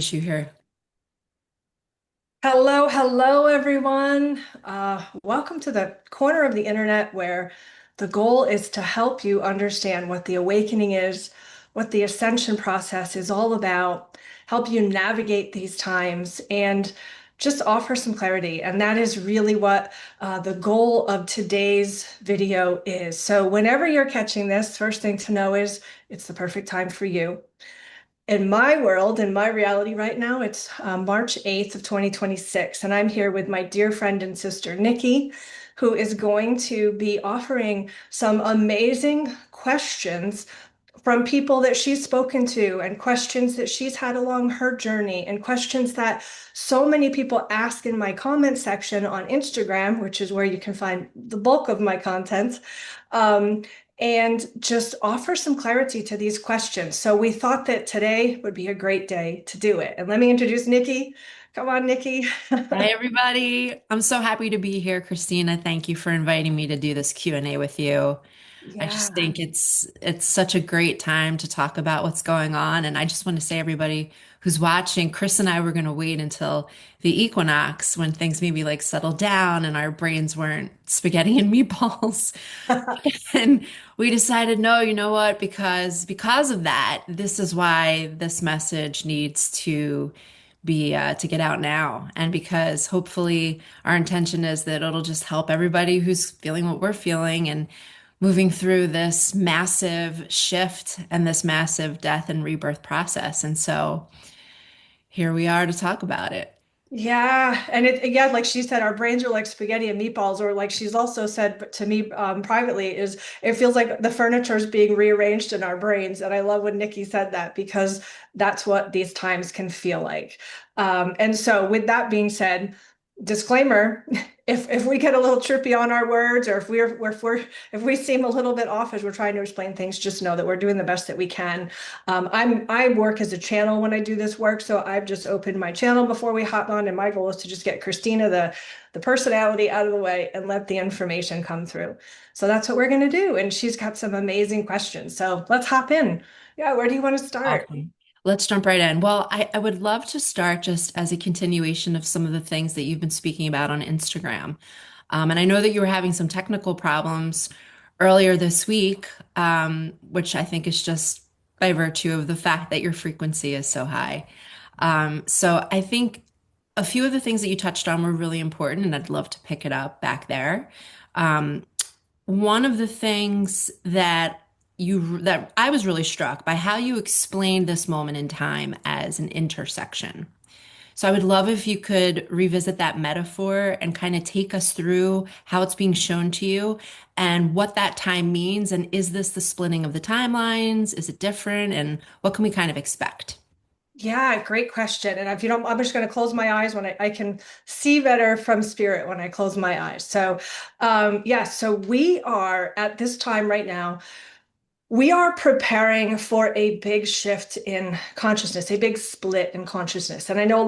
issue here. Hello, hello, everyone. Welcome to the corner of the internet where the goal is to help you understand what the awakening is, what the ascension process is all about, help you navigate these times, and just offer some clarity. And that is really what the goal of today's video is. So, whenever you're catching this, first thing to know is it's the perfect time for you. In my world, in my reality right now, it's March 8th of 2026, and I'm here with my dear friend and sister, Nikki, who is going to be offering some amazing questions from people that she's spoken to and questions that she's had along her journey and questions that so many people ask in my comment section on Instagram, which is where you can find the bulk of my content. Um, and just offer some clarity to these questions. So we thought that today would be a great day to do it. And let me introduce Nikki. Come on, Nikki. Hi, everybody. I'm so happy to be here, Krystina. Thank you for inviting me to do this Q&A with you. I just Yeah. think it's such a great time to talk about what's going on. And I just want to say, everybody who's watching, Chris and I were going to wait until the equinox when things maybe like settled down and our brains weren't spaghetti and meatballs. And we decided, no, you know what? Because of that, this is why this message needs to be to get out now. And because hopefully our intention is that it'll just help everybody who's feeling what we're feeling and moving through this massive shift and this massive death and rebirth process. And so here we are to talk about it. Yeah, and yeah, like she said, our brains are like spaghetti and meatballs, or like she's also said to me privately, is it feels like the furniture is being rearranged in our brains. And I love when Nikki said that because that's what these times can feel like. And so, with that being said, disclaimer: if we get a little trippy on our words, or if we seem a little bit off as we're trying to explain things, just know that we're doing the best that we can. I work as a channel when I do this work, so I've just opened my channel before we hop on, and my goal is to just get Krystina the personality out of the way and let the information come through. So that's what we're going to do, and she's got some amazing questions. So let's hop in. Yeah, where do you want to start? Awesome. Let's jump right in. Well, I would love to start just as a continuation of some of the things that you've been speaking about on Instagram. And I know that you were having some technical problems earlier this week, which I think is just by virtue of the fact that your frequency is so high. So I think a few of the things that you touched on were really important, and I'd love to pick it up back there. Um, One of the things that I was really struck by how you explained this moment in time as an intersection. So I would love if you could revisit that metaphor and kind of take us through how it's being shown to you and what that time means. And is this the splitting of the timelines? Is it different? And what can we kind of expect? Yeah, great question. And if you don't, I'm just going to close my eyes when I can see better from spirit when I close my eyes. So, yeah, so we are at this time right now. We are preparing for a big shift in consciousness, a big split in consciousness. And I know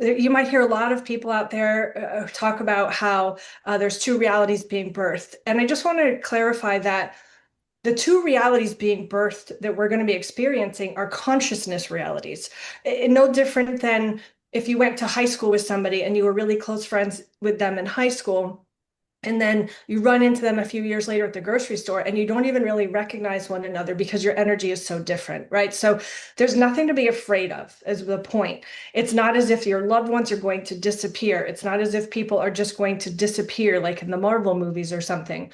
you might hear a lot of people out there talk about how there's two realities being birthed. And I just want to clarify that the two realities being birthed that we're going to be experiencing are consciousness realities. No different than if you went to high school with somebody and you were really close friends with them in high school and then you run into them a few years later at the grocery store and you don't even really recognize one another because your energy is so different, right? So there's nothing to be afraid of, is the point. It's not as if your loved ones are going to disappear. It's not as if people are just going to disappear like in the Marvel movies or something.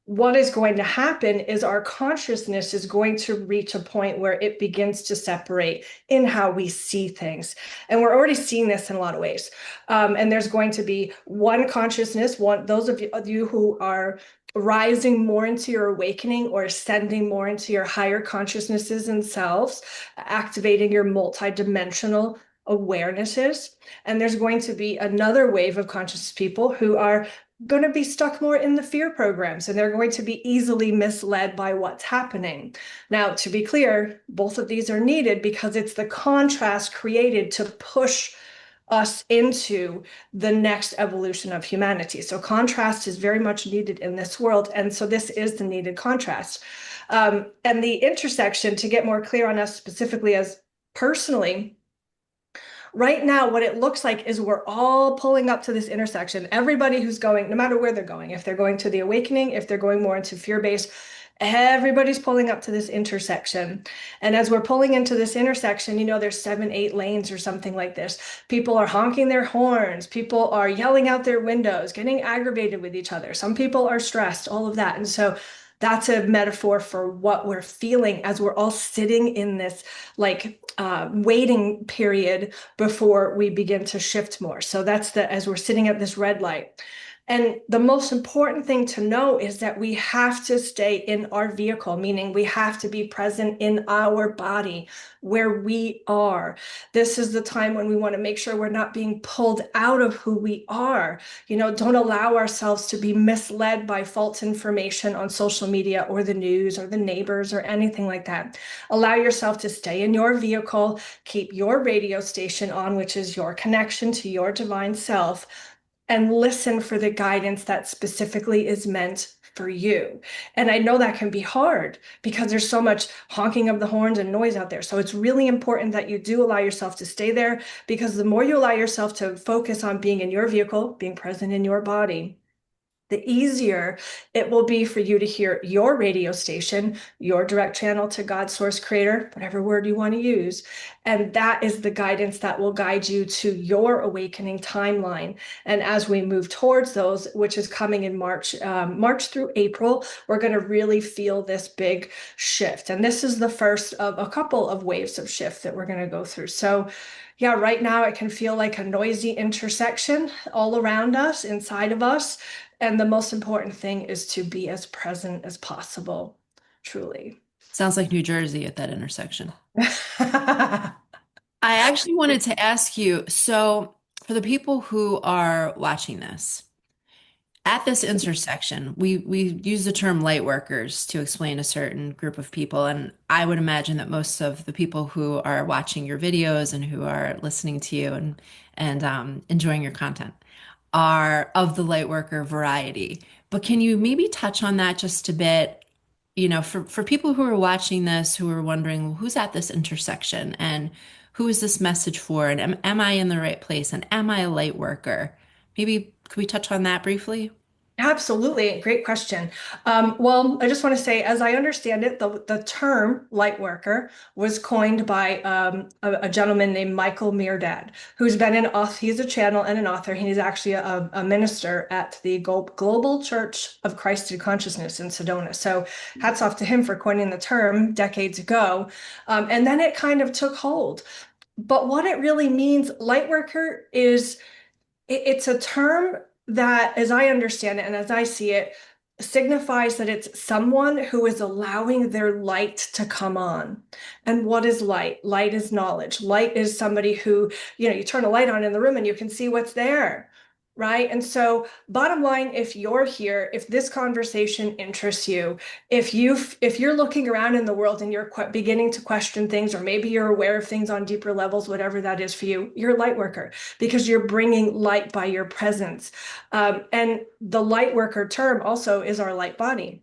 What is going to happen is our consciousness is going to reach a point where it begins to separate in how we see things. And we're already seeing this in a lot of ways. And there's going to be one consciousness, those of you who are rising more into your awakening or ascending more into your higher consciousnesses and selves, activating your multidimensional awarenesses. And there's going to be another wave of conscious people who are going to be stuck more in the fear programs and they're going to be easily misled by what's happening. Now, to be clear, both of these are needed because it's the contrast created to push us into the next evolution of humanity. So contrast is very much needed in this world. And so this is the needed contrast. And the intersection, to get more clear on us specifically as personally, right now, what it looks like is we're all pulling up to this intersection. Everybody who's going, no matter where they're going, if they're going to the awakening, if they're going more into fear based, everybody's pulling up to this intersection. And as we're pulling into this intersection, there's 7, 8 lanes or something like this. People are honking their horns. People are yelling out their windows, getting aggravated with each other. Some people are stressed, all of that. And so that's a metaphor for what we're feeling as we're all sitting in this waiting period before we begin to shift more. So that's as we're sitting at this red light. And the most important thing to know is that we have to stay in our vehicle, meaning we have to be present in our body where we are. This is the time when we want to make sure we're not being pulled out of who we are. Don't allow ourselves to be misled by false information on social media or the news or the neighbors or anything like that. Allow yourself to stay in your vehicle, keep your radio station on, which is your connection to your divine self, and listen for the guidance that specifically is meant for you. And I know that can be hard because there's so much honking of the horns and noise out there. So it's really important that you do allow yourself to stay there, because the more you allow yourself to focus on being in your vehicle, being present in your body, the easier it will be for you to hear your radio station, your direct channel to God, source, creator, whatever word you want to use. And that is the guidance that will guide you to your awakening timeline. And as we move towards those, which is coming in March, March through April, we're going to really feel this big shift. And this is the first of a couple of waves of shift that we're going to go through. So yeah, right now it can feel like a noisy intersection all around us, inside of us. And the most important thing is to be as present as possible, truly. Sounds like New Jersey at that intersection. I actually wanted to ask you, so for the people who are watching this, at this intersection, we use the term light workers to explain a certain group of people, and I would imagine that most of the people who are watching your videos and who are listening to you and enjoying your content are of the light worker variety. But can you maybe touch on that just a bit? For people who are watching this, who are wondering, well, who's at this intersection and who is this message for? And am I in the right place? And am I a light worker? Maybe could we touch on that briefly? Absolutely. Great question. Well, I just want to say, as I understand it, the term light worker was coined by a gentleman named Michael Meerdad, who's been an author. He's a channel and an author. He's actually a minister at the Global Church of Christ in Consciousness in Sedona. So hats off to him for coining the term decades ago. And then it kind of took hold. But what it really means, light worker, is it's a term that, as I understand it and as I see it, signifies that it's someone who is allowing their light to come on. And what is light? Light is knowledge. Light is somebody who, you turn a light on in the room and you can see what's there. Right. And so bottom line, if you're here, if this conversation interests you, if you're looking around in the world and you're beginning to question things, or maybe you're aware of things on deeper levels, whatever that is for you, you're a light worker because you're bringing light by your presence. And the light worker term also is our light body.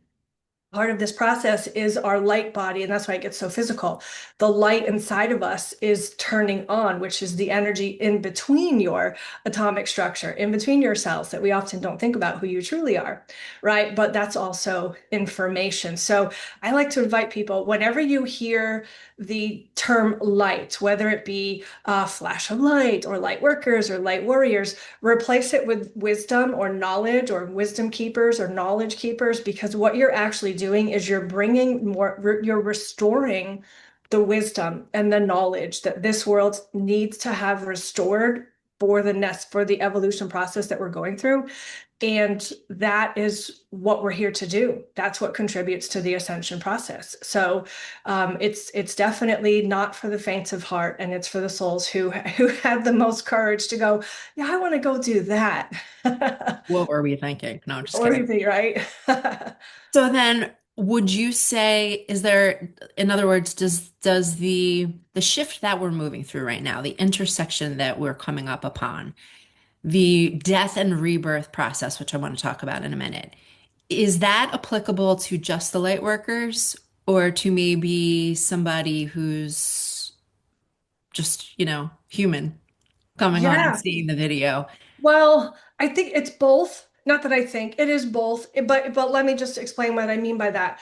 Part of this process is our light body, and that's why it gets so physical. The light inside of us is turning on, which is the energy in between your atomic structure, in between your cells, that we often don't think about who you truly are, right? But that's also information. So I like to invite people, whenever you hear the term light, whether it be a flash of light or light workers or light warriors, replace it with wisdom or knowledge or wisdom keepers or knowledge keepers, because what you're actually doing is you're bringing more, you're restoring the wisdom and the knowledge that this world needs to have restored for the evolution process that we're going through. And that is what we're here to do. That's what contributes to the ascension process. So it's definitely not for the faint of heart, and it's for the souls who have the most courage to go, yeah, I want to go do that. What were we thinking? No, I'm just Or kidding. anything, right? So then, would you say, is there, in other words, does the shift that we're moving through right now, the intersection that we're coming up upon, the death and rebirth process, which I want to talk about in a minute, is that applicable to just the light workers or to maybe somebody who's just, human? coming on and Yeah. seeing the video. Well, I think it's both. Not that I think it is both, but let me just explain what I mean by that.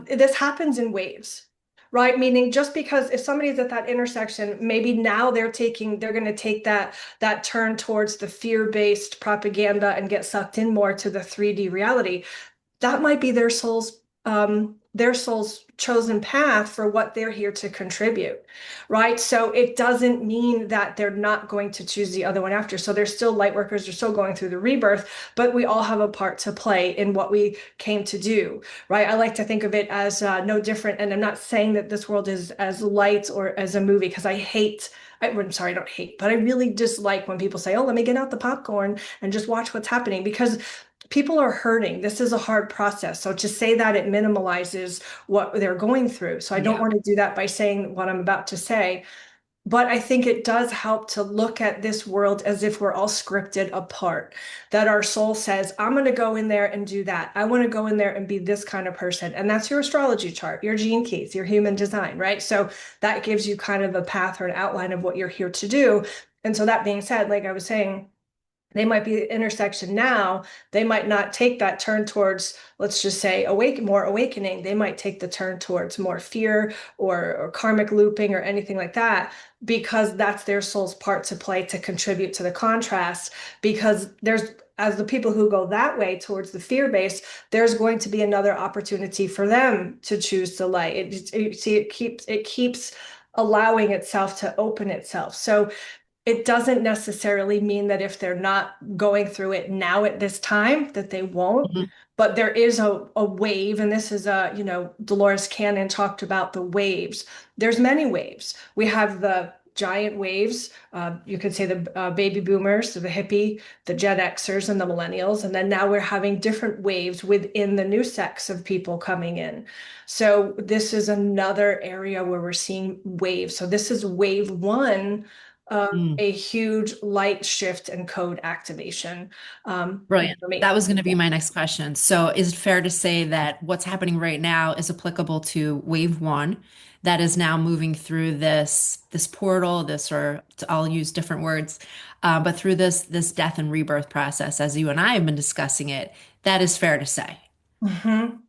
This happens in waves, right? Meaning just because if somebody's at that intersection, maybe now they're going to take that turn towards the fear-based propaganda and get sucked in more to the 3D reality. That might be their soul's chosen path for what they're here to contribute, right? So it doesn't mean that they're not going to choose the other one after. So they're still light workers, they're still going through the rebirth, but we all have a part to play in what we came to do, right? I like to think of it as no different. And I'm not saying that this world is as light or as a movie, because I'm sorry, I don't hate, but I really dislike when people say, oh, let me get out the popcorn and just watch what's happening, because people are hurting. This is a hard process. So to say that, it minimalizes what they're going through. So I don't Yeah. want to do that by saying what I'm about to say. But I think it does help to look at this world as if we're all scripted apart, that our soul says, I'm going to go in there and do that. I want to go in there and be this kind of person. And that's your astrology chart, your gene keys, your human design, right? So that gives you kind of a path or an outline of what you're here to do. And so that being said, like I was saying, they might be at the intersection now. They might not take that turn towards, let's just say, more awakening. They might take the turn towards more fear or karmic looping or anything like that, because that's their soul's part to play to contribute to the contrast. Because as the people who go that way towards the fear base, there's going to be another opportunity for them to choose the light. See, it keeps allowing itself to open itself. So it doesn't necessarily mean that if they're not going through it now at this time, that they won't. Mhm. But there is a wave, and this is Dolores Cannon talked about the waves. There's many waves. We have the giant waves. You could say the baby boomers, the hippie, the Gen Xers, and the millennials. And then now we're having different waves within the new sex of people coming in. So this is another area where we're seeing waves. So this is wave one of Mm. a huge light shift and code activation Brilliant. for me. That was going to be my next question. So, is it fair to say that what's happening right now is applicable to wave one that is now moving through this portal, I'll use different words, but through this death and rebirth process, as you and I have been discussing it, that is fair to say.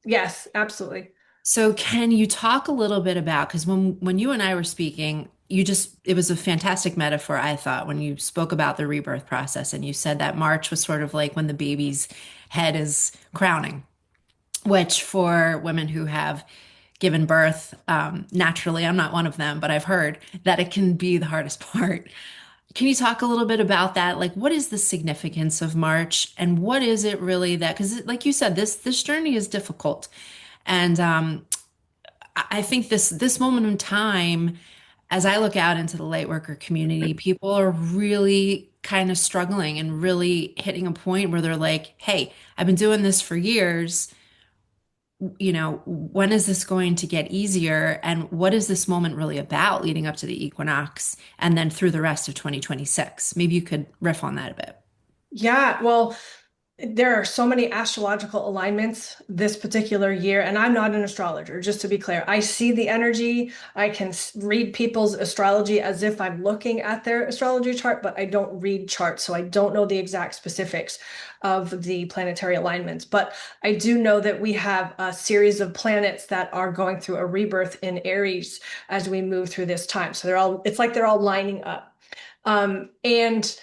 Yes, absolutely. So can you talk a little bit about, because when you and I were speaking, it was a fantastic metaphor, I thought, when you spoke about the rebirth process and you said that March was sort of like when the baby's head is crowning, which for women who have given birth, naturally, I'm not one of them, but I've heard that it can be the hardest part. Can you talk a little bit about that? Like, what is the significance of March and what is it really that, because like you said, this journey is difficult. And I think this moment in time, as I look out into the light worker community, people are really kind of struggling and really hitting a point where they're like, hey, I've been doing this for years. When is this going to get easier? And what is this moment really about leading up to the equinox and then through the rest of 2026? Maybe you could riff on that a bit. Yeah, well, there are so many astrological alignments this particular year, and I'm not an astrologer, just to be clear. I see the energy. I can read people's astrology as if I'm looking at their astrology chart, but I don't read charts, so I don't know the exact specifics of the planetary alignments. But I do know that we have a series of planets that are going through a rebirth in Aries as we move through this time. So it's like they're all lining up. And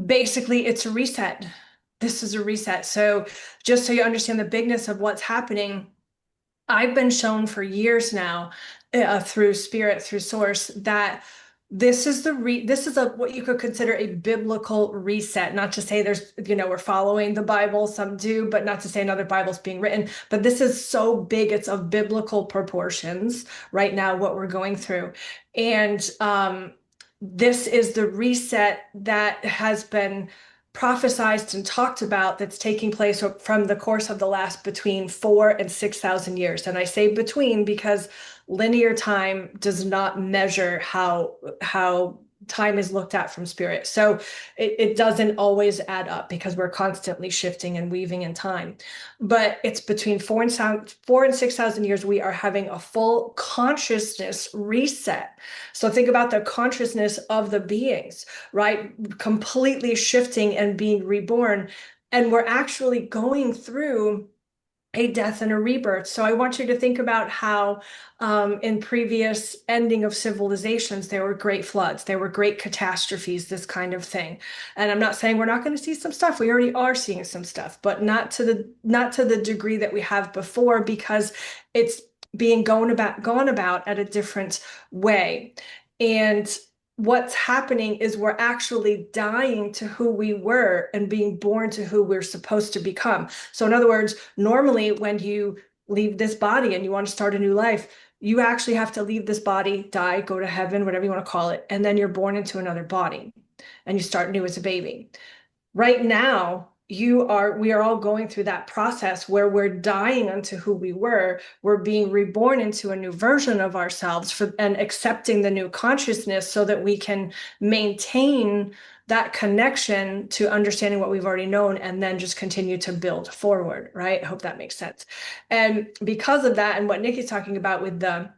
basically, it's a reset. This is a reset. So, just so you understand the bigness of what's happening, I've been shown for years now, through spirit, through source, that this is a what you could consider a biblical reset. Not to say we're following the Bible, some do, but not to say another Bible's being written. But this is so big, it's of biblical proportions right now, what we're going through. And this is the reset that has been prophesized and talked about, that's taking place from the course of the last between 4 and 6,000 years. And I say between because linear time does not measure how time is looked at from spirit. So it doesn't always add up because we're constantly shifting and weaving in time. But it's between 4 and 6,000 years, we are having a full consciousness reset. So think about the consciousness of the beings, right? Completely shifting and being reborn. And we're actually going through a death and a rebirth. So I want you to think about how in previous ending of civilizations, there were great floods, there were great catastrophes, this kind of thing. And I'm not saying we're not going to see some stuff. We already are seeing some stuff, but not to the degree that we have before because it's being gone about at a different way. And what's happening is we're actually dying to who we were and being born to who we're supposed to become. So, in other words, normally when you leave this body and you want to start a new life, you actually have to leave this body, die, go to heaven, whatever you want to call it, and then you're born into another body and you start new as a baby. Right now, we are all going through that process where we're dying unto who we were. We're being reborn into a new version of ourselves and accepting the new consciousness so that we can maintain that connection to understanding what we've already known and then just continue to build forward, right? I hope that makes sense. And because of that, and what Nikki's talking about with the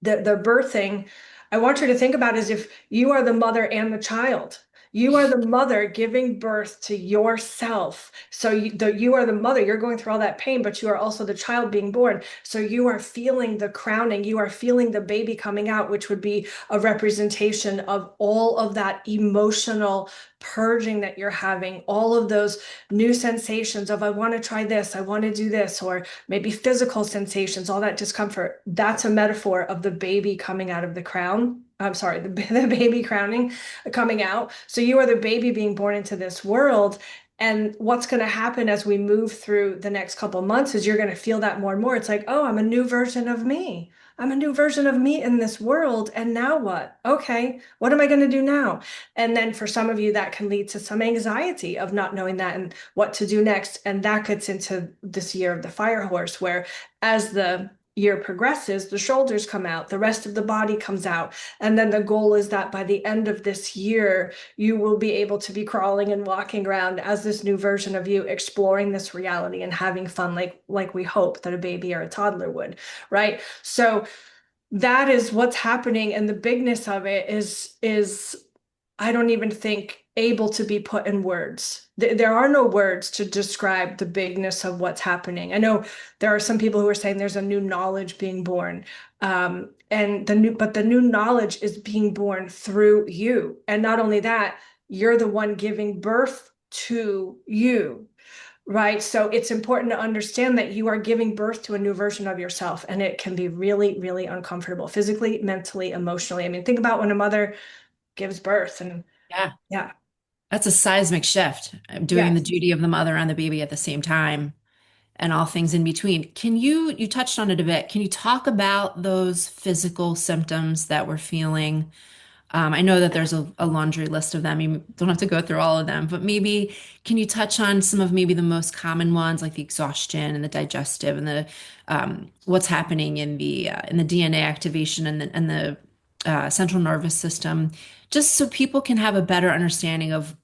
birthing, I want you to think about as if you are the mother and the child. You are the mother giving birth to yourself. So you are the mother. You're going through all that pain, but you are also the child being born. So you are feeling the crowning. You are feeling the baby coming out, which would be a representation of all of that emotional purging that you're having, all of those new sensations of, I want to try this, I want to do this, or maybe physical sensations, all that discomfort. That's a metaphor of the baby coming out of the crown. I'm sorry, the baby crowning coming out. So you are the baby being born into this world. And what's going to happen as we move through the next couple months is you're going to feel that more and more. It's like, oh, I'm a new version of me. I'm a new version of me in this world. And now what? Okay, what am I going to do now? And then for some of you, that can lead to some anxiety of not knowing that and what to do next. And that gets into this year of the fire horse, where as the year progresses, the shoulders come out, the rest of the body comes out. And then the goal is that by the end of this year, you will be able to be crawling and walking around as this new version of you, exploring this reality and having fun like we hope that a baby or a toddler would, right? So that is what's happening. And the bigness of it is I don't even think able to be put in words. There are no words to describe the bigness of what's happening. I know there are some people who are saying there's a new knowledge being born. And the new knowledge is being born through you. And not only that, you're the one giving birth to you. Right. So it's important to understand that you are giving birth to a new version of yourself, and it can be really, really uncomfortable physically, mentally, emotionally. I mean, think about when a mother gives birth and Yeah. yeah. That's a seismic shift, doing the Yes. duty of the mother and the baby at the same time and all things in between. You touched on it a bit. Can you talk about those physical symptoms that we're feeling? I know that there's a laundry list of them. You don't have to go through all of them, but maybe can you touch on some of maybe the most common ones, like the exhaustion and the digestive and the what's happening in the DNA activation and the central nervous system, just so people can have a better understanding of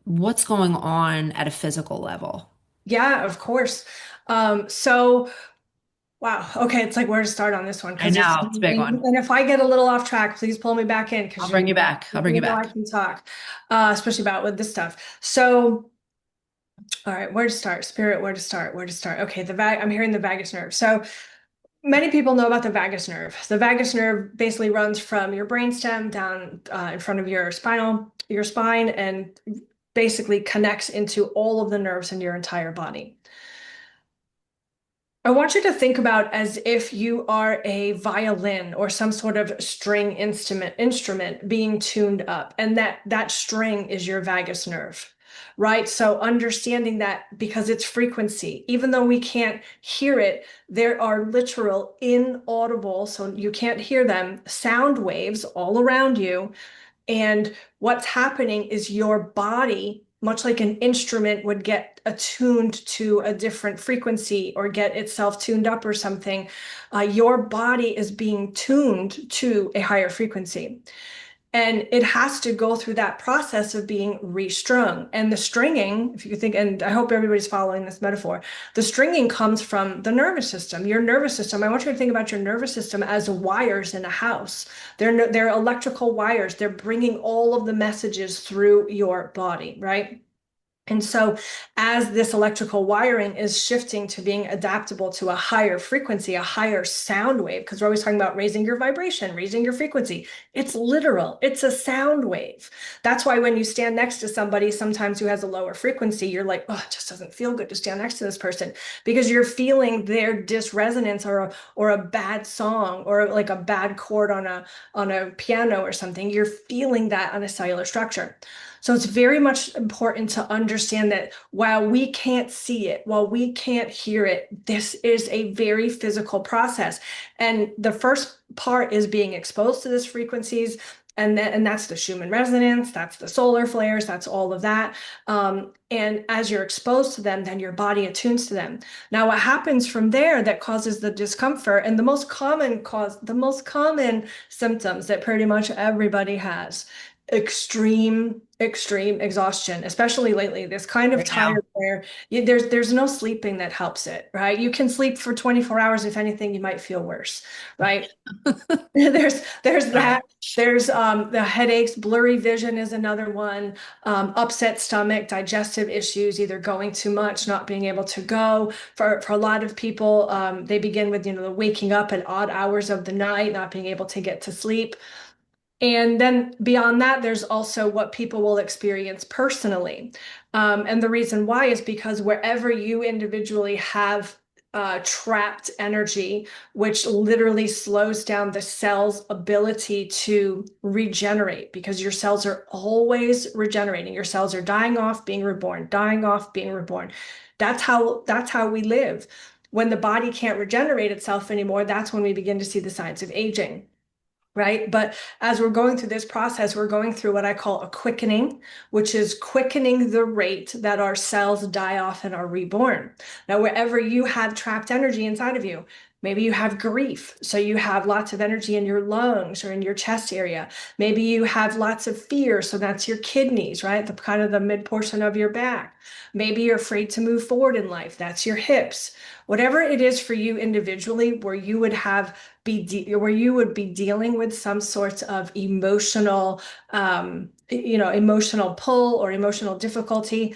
what's going on at a physical level. Yeah, of course. So wow. Okay, it's like where to start on this one I because there's know, it's a big one. and if I get a little off track, please pull me back in because I'll bring you back. I'll bring you you know I back. can talk, especially about with this stuff. So, all right, where to start? Spirit, where to start? Where to start? Okay, I'm hearing the vagus nerve. So many people know about the vagus nerve. The vagus nerve basically runs from your brainstem down in front of your spine, and basically connects into all of the nerves in your entire body. I want you to think about as if you are a violin or some sort of string instrument being tuned up, and that string is your vagus nerve, right? So understanding that because it's frequency, even though we can't hear it, there are literal inaudible, so you can't hear them, sound waves all around you, and what's happening is your body, much like an instrument would get attuned to a different frequency or get itself tuned up or something, your body is being tuned to a higher frequency. And it has to go through that process of being restrung. And the stringing, if you think, and I hope everybody's following this metaphor, the stringing comes from the nervous system. Your nervous system, I want you to think about your nervous system as wires in a house. They're electrical wires. They're bringing all of the messages through your body, right? And so, as this electrical wiring is shifting to being adaptable to a higher frequency, a higher sound wave, because we're always talking about raising your vibration, raising your frequency. It's literal, it's a sound wave. That's why when you stand next to somebody, sometimes who has a lower frequency, you're like, oh, it just doesn't feel good to stand next to this person because you're feeling their disresonance or a bad song or like a bad chord on a piano or something. You're feeling that on a cellular structure. So it's very much important to understand that while we can't see it, while we can't hear it, this is a very physical process. And the first part is being exposed to these frequencies. And that's the Schumann resonance, that's the solar flares, that's all of that. And as you're exposed to them, then your body attunes to them. Now, what happens from there that causes the discomfort and the most common symptoms that pretty much everybody has extreme exhaustion, especially lately, this kind of Right now. tired where there's no sleeping that helps it, right? You can sleep for 24 hours. If anything, you might feel worse, right? There's Right. that. There's the headaches, blurry vision is another one, upset stomach, digestive issues, either going too much, not being able to go. For a lot of people, they begin with, the waking up at odd hours of the night, not being able to get to sleep. And then beyond that, there's also what people will experience personally. And the reason why is because wherever you individually have trapped energy, which literally slows down the cell's ability to regenerate, because your cells are always regenerating. Your cells are dying off, being reborn, dying off, being reborn. That's how we live. When the body can't regenerate itself anymore, that's when we begin to see the signs of aging. Right. But as we're going through this process, we're going through what I call a quickening, which is quickening the rate that our cells die off and are reborn. Now, wherever you have trapped energy inside of you, maybe you have grief. So you have lots of energy in your lungs or in your chest area. Maybe you have lots of fear. So that's your kidneys, right? The kind of the mid portion of your back. Maybe you're afraid to move forward in life. That's your hips. Whatever it is for you individually, where you would have where you would be dealing with some sorts of emotional pull or emotional difficulty,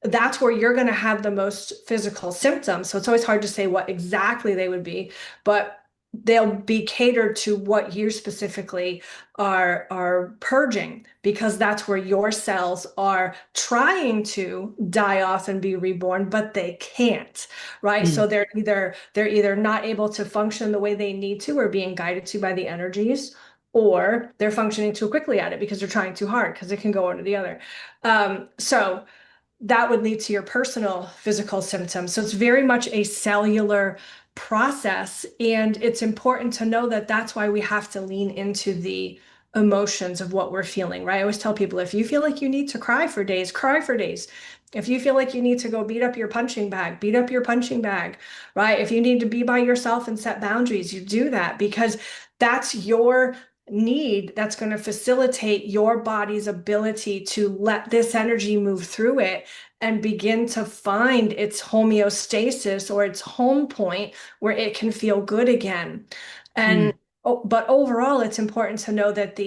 that's where you're going to have the most physical symptoms. So it's always hard to say what exactly they would be, but they'll be catered to what you specifically are purging, because that's where your cells are trying to die off and be reborn, but they can't, right? Mm. So they're either not able to function the way they need to or being guided to by the energies, or they're functioning too quickly at it because they're trying too hard, because it can go one or the other. So that would lead to your personal physical symptoms. So it's very much a cellular process. And it's important to know that that's why we have to lean into the emotions of what we're feeling, right? I always tell people, if you feel like you need to cry for days, cry for days. If you feel like you need to go beat up your punching bag, beat up your punching bag, right? If you need to be by yourself and set boundaries, you do that, because that's your need that's going to facilitate your body's ability to let this energy move through it and begin to find its homeostasis or its home point where it can feel good again. And Mm. but overall, it's important to know that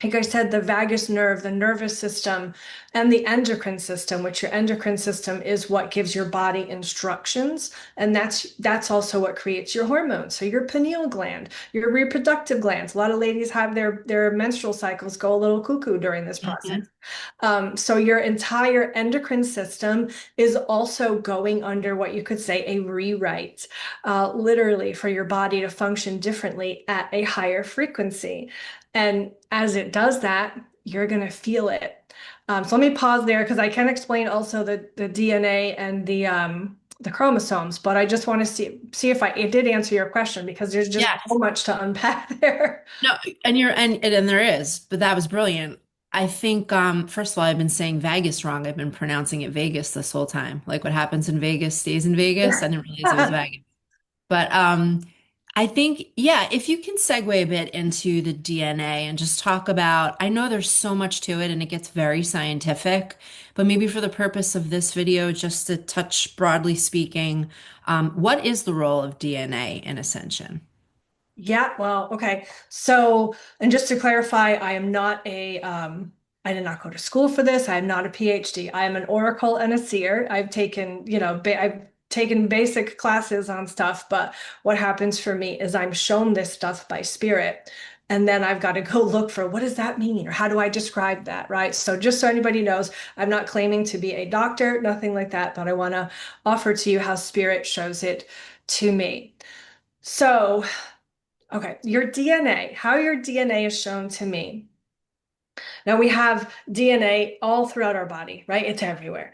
like I said, the vagus nerve, the nervous system, and the endocrine system, which your endocrine system is what gives your body instructions. And that's also what creates your hormones. So your pineal gland, your reproductive glands. A lot of ladies have their menstrual cycles go a little cuckoo during this process. Mhm. So your entire endocrine system is also going under what you could say a rewrite, literally for your body to function differently at a higher frequency. And as it does that, you're going to feel it. So let me pause there because I can explain also the DNA and the chromosomes, but I just want to see if it did answer your question, because there's just so Yes. much to unpack there. No, and there is, but that was brilliant. I think first of all, I've been saying Vegas wrong. I've been pronouncing it Vegas this whole time. Like what happens in Vegas stays in Vegas. I didn't realize it was Vegas. But I think, yeah, if you can segue a bit into the DNA and just talk about, I know there's so much to it and it gets very scientific, but maybe for the purpose of this video, just to touch broadly speaking, what is the role of DNA in Ascension? Yeah, well, okay. So, and just to clarify, I did not go to school for this. I am not a PhD. I am an oracle and a seer. I've taken, I've taken basic classes on stuff, but what happens for me is I'm shown this stuff by spirit. And then I've got to go look for what does that mean or how do I describe that, right? So just so anybody knows, I'm not claiming to be a doctor, nothing like that, but I want to offer to you how spirit shows it to me. So, okay, your DNA, how your DNA is shown to me. Now we have DNA all throughout our body, right? It's everywhere.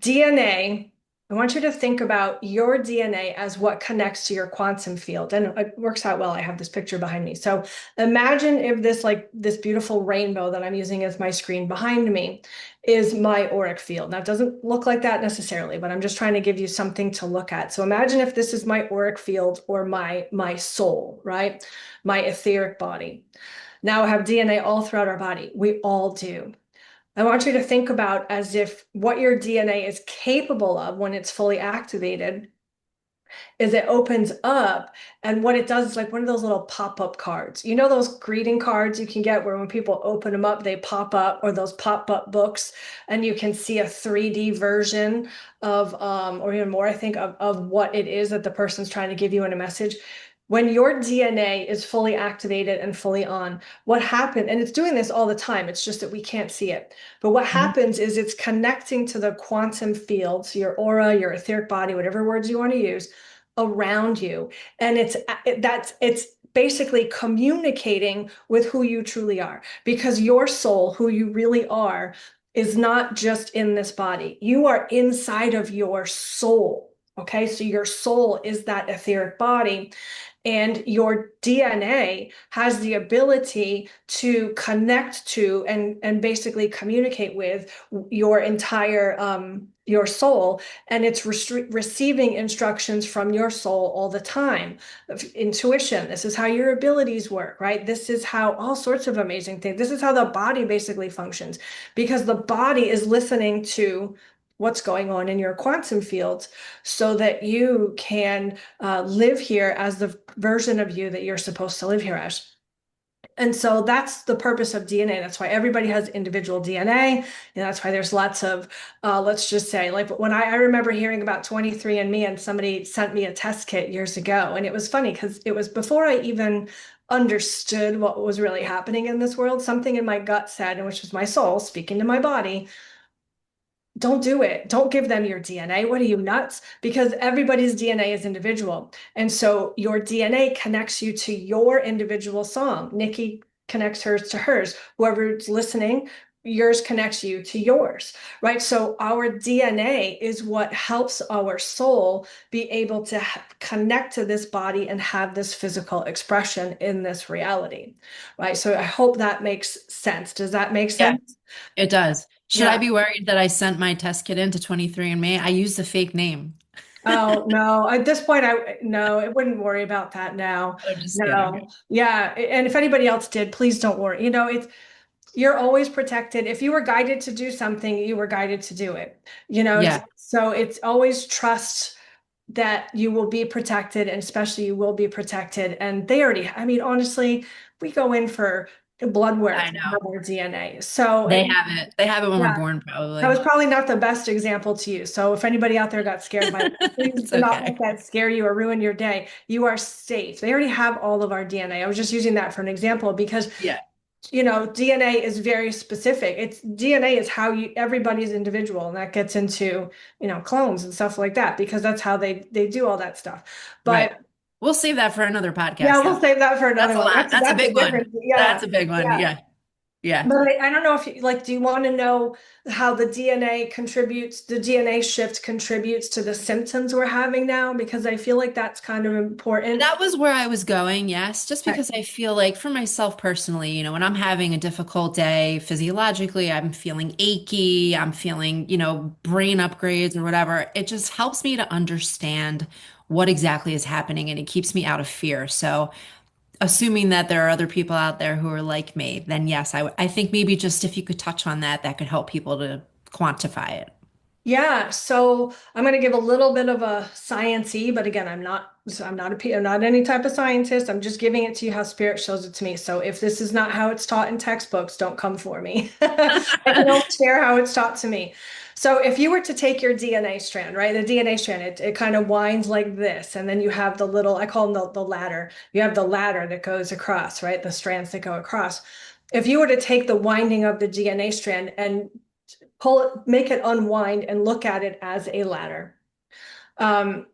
DNA, I want you to think about your DNA as what connects to your quantum field. And it works out well. I have this picture behind me. So imagine if this beautiful rainbow that I'm using as my screen behind me is my auric field. Now it doesn't look like that necessarily, but I'm just trying to give you something to look at. So imagine if this is my auric field or my soul, right? My etheric body. Now I have DNA all throughout our body. We all do. I want you to think about as if what your DNA is capable of when it's fully activated is it opens up, and what it does is like one of those little pop-up cards. You know those greeting cards you can get where when people open them up, they pop up, or those pop-up books, and you can see a 3D version of or even more, I think, of what it is that the person's trying to give you in a message. When your DNA is fully activated and fully on, what happened, and it's doing this all the time, it's just that we can't see it. But what Mhm. happens is it's connecting to the quantum fields, your aura, your etheric body, whatever words you want to use, around you. And it's basically communicating with who you truly are, because your soul, who you really are, is not just in this body. You are inside of your soul. Okay, so your soul is that etheric body, and your DNA has the ability to connect to and basically communicate with your entire your soul, and it's receiving instructions from your soul all the time. Intuition, this is how your abilities work, right? This is how all sorts of amazing things. This is how the body basically functions, because the body is listening to what's going on in your quantum field so that you can live here as the version of you that you're supposed to live here as. And so that's the purpose of DNA. That's why everybody has individual DNA. And that's why there's lots of, let's just say, like when I remember hearing about 23andMe, and somebody sent me a test kit years ago. And it was funny because it was before I even understood what was really happening in this world. Something in my gut said, and which was my soul speaking to my body, don't do it. Don't give them your DNA. What are you, nuts? Because everybody's DNA is individual. And so your DNA connects you to your individual song. Nikki connects hers to hers. Whoever's listening, yours connects you to yours, right? So our DNA is what helps our soul be able to connect to this body and have this physical expression in this reality, right? So I hope that makes sense. Does that make Yeah, sense? it does. Should I Yeah. be worried that I sent my test kit in to 23andMe? I used a fake name. Oh, no. At this point, no, I wouldn't worry about that now. Oh, just No. kidding. Yeah. And if anybody else did, please don't worry. You're always protected. If you were guided to do something, you were guided to do it. Yeah, So it's always trust that you will be protected, and especially you will be protected. And they already, I mean, honestly, we go in for blood work I to know. have our DNA. So They have it. They have it when we're yeah. born, That was probably. probably not the best example to use. So if anybody out there got scared by that, please It's do not okay. let that scare you or ruin your day. You are safe. They already have all of our DNA. I was just using that for an example because, Yeah, DNA is very specific. It's DNA is how everybody's individual, and that gets into, clones and stuff like that, because that's how they do all that stuff. right. But We'll save that for another yeah, podcast, we'll though. save that for That's another a one. lot. That's a That's a big one. different, yeah, That's a big one. yeah. Yeah. Yeah. But I don't know if you like, do you want to know how the DNA contributes, the DNA shift contributes to the symptoms we're having now? Because I feel like that's kind of important. That was where I was going, yes, just Right. because I feel like for myself personally, when I'm having a difficult day physiologically, I'm feeling achy, I'm feeling, brain upgrades or whatever, it just helps me to understand what exactly is happening and it keeps me out of fear. So, assuming that there are other people out there who are like me, then yes, I think maybe just if you could touch on that, that could help people to quantify it. Yeah, so I'm going to give a little bit of a sciencey, but again, I'm not any type of scientist. I'm just giving it to you how spirit shows it to me. So if this is not how it's taught in textbooks, don't come for me. I can only share how it's taught to me. So if you were to take your DNA strand, right, the DNA strand, it kind of winds like this, and then you have the little, I call them the ladder. You have the ladder that goes across, right, the strands that go across. If you were to take the winding of the DNA strand and pull it, make it unwind and look at it as a ladder. Um,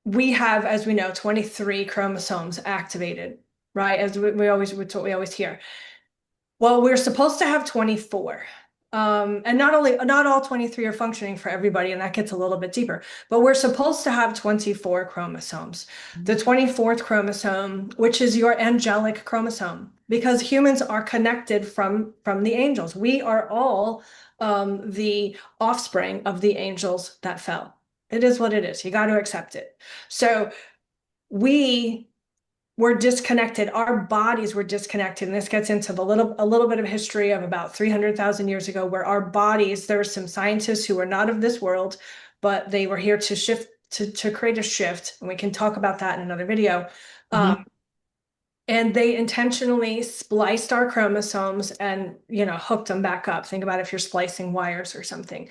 we have, as we know, 23 chromosomes activated, right? As we always, what we always hear. Well, we're supposed to have 24. And not all 23 are functioning for everybody, and that gets a little bit deeper, but we're supposed to have 24 chromosomes. The 24th chromosome, which is your angelic chromosome, because humans are connected from the angels. We are all the offspring of the angels that fell. It is what it is. You got to accept it. So we were disconnected. Our bodies were disconnected. And this gets into a little bit of history of about 300,000 years ago, where our bodies, there were some scientists who were not of this world, but they were here to shift, to create a shift. And we can talk about that in another video. Mhm. And they intentionally spliced our chromosomes and, hooked them back up. Think about if you're splicing wires or something.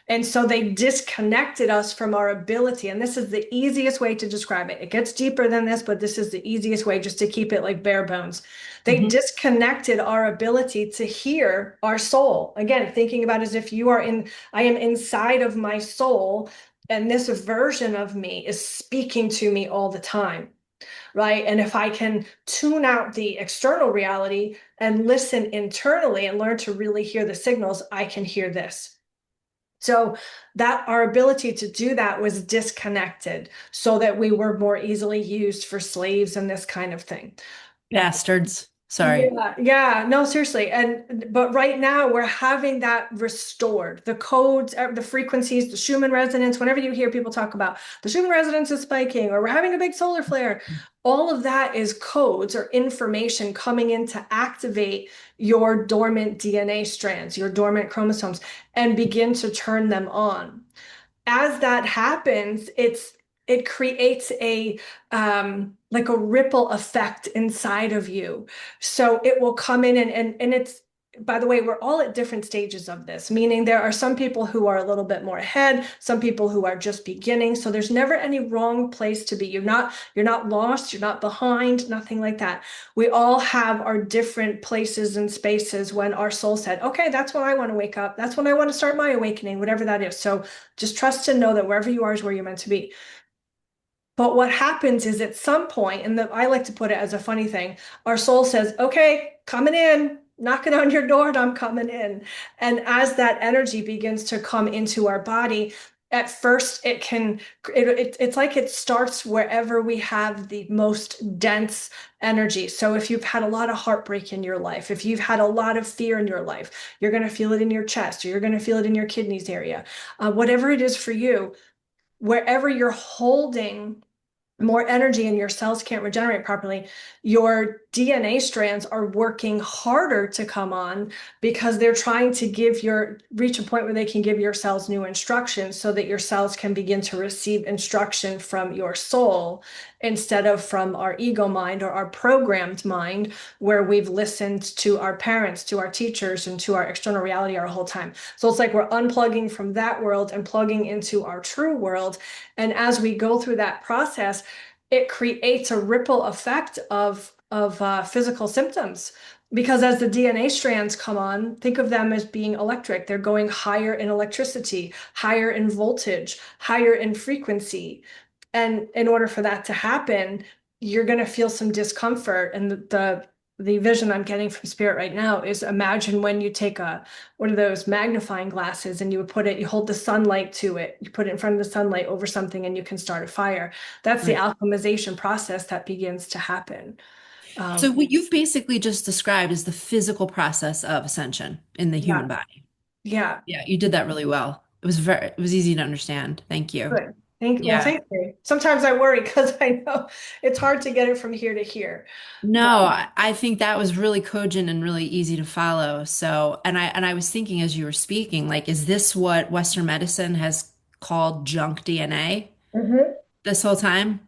And so they disconnected us from our ability. And this is the easiest way to describe it. It gets deeper than this, but this is the easiest way just to keep it like bare bones. They Mhm. disconnected our ability to hear our soul. Again, thinking about as if I am inside of my soul, and this version of me is speaking to me all the time, right? And if I can tune out the external reality and listen internally and learn to really hear the signals, I can hear this. So that our ability to do that was disconnected so that we were more easily used for slaves and this kind of thing. Bastards. Sorry. Yeah, yeah, no, seriously. But right now we're having that restored. The codes, the frequencies, the Schumann resonance, whenever you hear people talk about the Schumann resonance is spiking or we're having a big solar flare, all of that is codes or information coming in to activate your dormant DNA strands, your dormant chromosomes, and begin to turn them on. As that happens, it creates a like a ripple effect inside of you. So it will come in and it's, by the way, we're all at different stages of this, meaning there are some people who are a little bit more ahead, some people who are just beginning. So there's never any wrong place to be. You're not lost, you're not behind, nothing like that. We all have our different places and spaces when our soul said, okay, that's when I want to wake up. That's when I want to start my awakening, whatever that is. So just trust and know that wherever you are is where you're meant to be. But what happens is at some point, and I like to put it as a funny thing, our soul says, okay, coming in, knocking on your door, and I'm coming in. And as that energy begins to come into our body, at first it's like it starts wherever we have the most dense energy. So if you've had a lot of heartbreak in your life, if you've had a lot of fear in your life, you're going to feel it in your chest, or you're going to feel it in your kidneys area. Whatever it is for you, wherever you're holding more energy and your cells can't regenerate properly, your DNA strands are working harder to come on because they're trying to reach a point where they can give your cells new instructions so that your cells can begin to receive instruction from your soul instead of from our ego mind or our programmed mind where we've listened to our parents, to our teachers, and to our external reality our whole time. So it's like we're unplugging from that world and plugging into our true world. And as we go through that process, it creates a ripple effect of physical symptoms. Because as the DNA strands come on, think of them as being electric. They're going higher in electricity, higher in voltage, higher in frequency. And in order for that to happen, you're going to feel some discomfort. And the the vision I'm getting from spirit right now is imagine when you take one of those magnifying glasses and you would you hold the sunlight to it, you put it in front of the sunlight over something and you can start a fire. That's the Right. alchemization process that begins to happen. So Um, what you've basically just described is the physical process of ascension in the yeah, human body. yeah, Yeah, you did that really well. It was easy to understand. Thank you. good. Yeah. Thank you. Sometimes I worry because I know it's hard to get it from here to here. No, But I think that was really cogent and really easy to follow. So, and I was thinking as you were speaking, like, is this what Western medicine has called junk DNA hmm this whole time?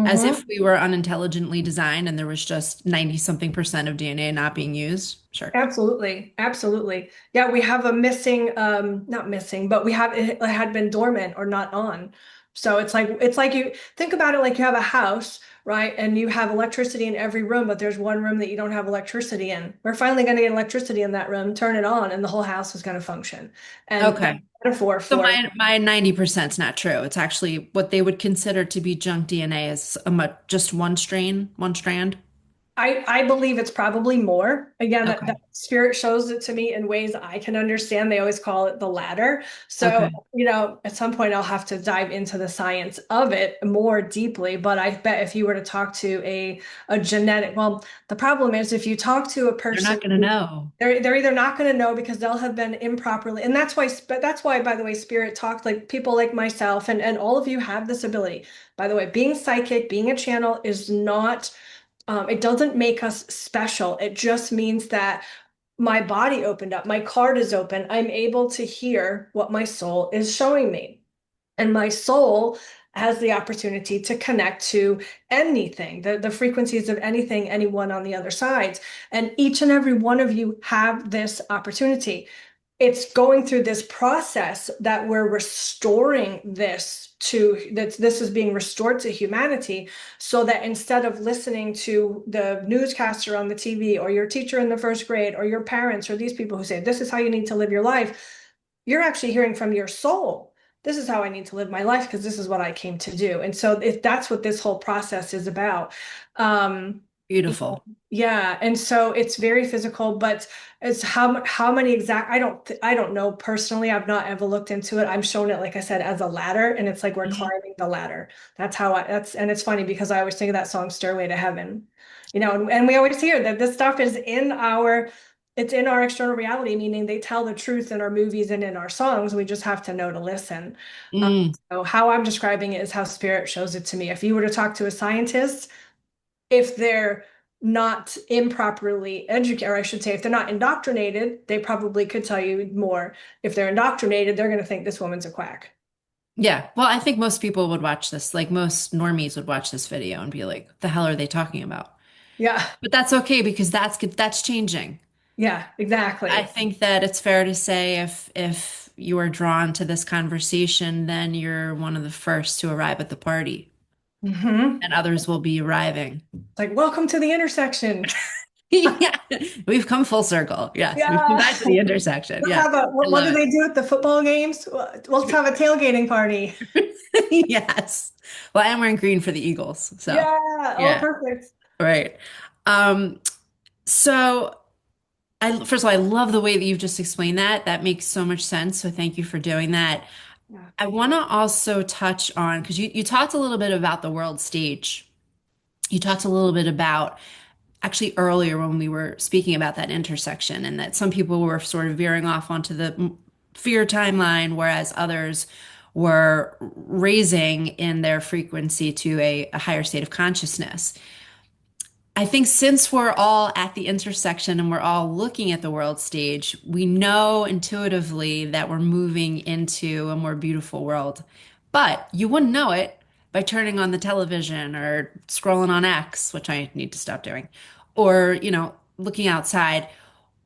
As if hmm we were unintelligently designed and there was just 90 something percent of DNA not being used? Sure. Absolutely. Absolutely. Yeah, we have a missing, not missing, but we have it had been dormant or not on. So it's like you think about it like you have a house, right? And you have electricity in every room, but there's one room that you don't have electricity in. We're finally going to get electricity in that room, turn it on, and the whole house is going to function. And that's Okay. a metaphor So for my 90% is not true. It's actually what they would consider to be junk DNA is just one strain, one strand. I believe it's probably more. Again, that Okay. spirit shows it to me in ways I can understand. They always call it the ladder. So, Okay. at some point I'll have to dive into the science of it more deeply. But I bet if you were to talk to a genetic, well, the problem is if you talk to a They're person, not going to know. they're either not going to know because they'll have been improperly, and that's why, by the way, spirit talked like people like myself and all of you have this ability. By the way, being psychic, being a channel is not it doesn't make us special. It just means that my body opened up, my card is open. I'm able to hear what my soul is showing me. And my soul has the opportunity to connect to anything, the frequencies of anything, anyone on the other side. And each and every one of you have this opportunity. It's going through this process that we're restoring this is being restored to humanity so that instead of listening to the newscaster on the TV or your teacher in the first grade or your parents or these people who say this is how you need to live your life, you're actually hearing from your soul. This is how I need to live my life because this is what I came to do. And so if that's what this whole process is about. Um, Beautiful. yeah, and so it's very physical, but it's how many exact I don't know personally. I've not ever looked into it. I'm shown it like I said as a ladder, and it's like we're Mhm. climbing the ladder. That's and it's funny because I always think of that song Stairway to Heaven. And we always hear that this stuff is it's in our external reality, meaning they tell the truth in our movies and in our songs. We just have to know to listen. Mm, So how I'm describing it is how spirit shows it to me. If you were to talk to a scientist, if they're not improperly educated, or I should say, if they're not indoctrinated, they probably could tell you more. If they're indoctrinated, they're going to think this woman's a quack. yeah. Well, I think most people would watch this, like most normies would watch this video and be like, the hell are they talking about? Yeah, But that's okay because that's changing. yeah, I exactly. think that it's fair to say if you are drawn to this conversation, then you're one of the first to arrive at the party, Hmm. and others will be arriving. It's like, welcome to the intersection. Yeah, we've come full circle. Yes, we've come Yeah. back to the intersection. Let's Yeah, have a, I what love do it. they do at the football games? Let's have a tailgating party. Yes. Well, I'm wearing green for the Eagles, so Yeah. Oh, yeah, perfect. right. Um, so first of all, I love the way that you've just explained that. That makes so much sense. So thank you for doing that. Yeah. I want to also touch on because you talked a little bit about the world stage. You talked a little bit about actually earlier when we were speaking about that intersection and that some people were sort of veering off onto the fear timeline, whereas others were raising in their frequency to a higher state of consciousness. I think since we're all at the intersection and we're all looking at the world stage, we know intuitively that we're moving into a more beautiful world. But you wouldn't know it by turning on the television or scrolling on X, which I need to stop doing, or, looking outside.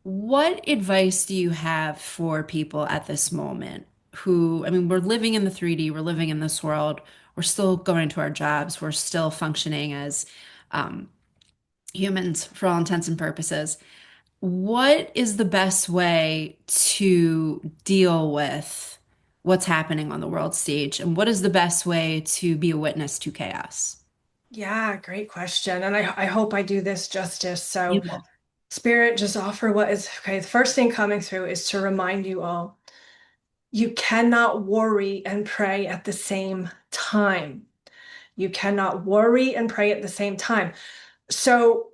What advice do you have for people at this moment who, I mean, we're living in the 3D, we're living in this world, we're still going to our jobs, we're still functioning as um, humans for all intents and purposes. What is the best way to deal with what's happening on the world stage? And what is the best way to be a witness to chaos? Yeah, great question. And I hope I do this justice. You So, will. Spirit, just offer what is okay. The first thing coming through is to remind you all you cannot worry and pray at the same time. You cannot worry and pray at the same time. So,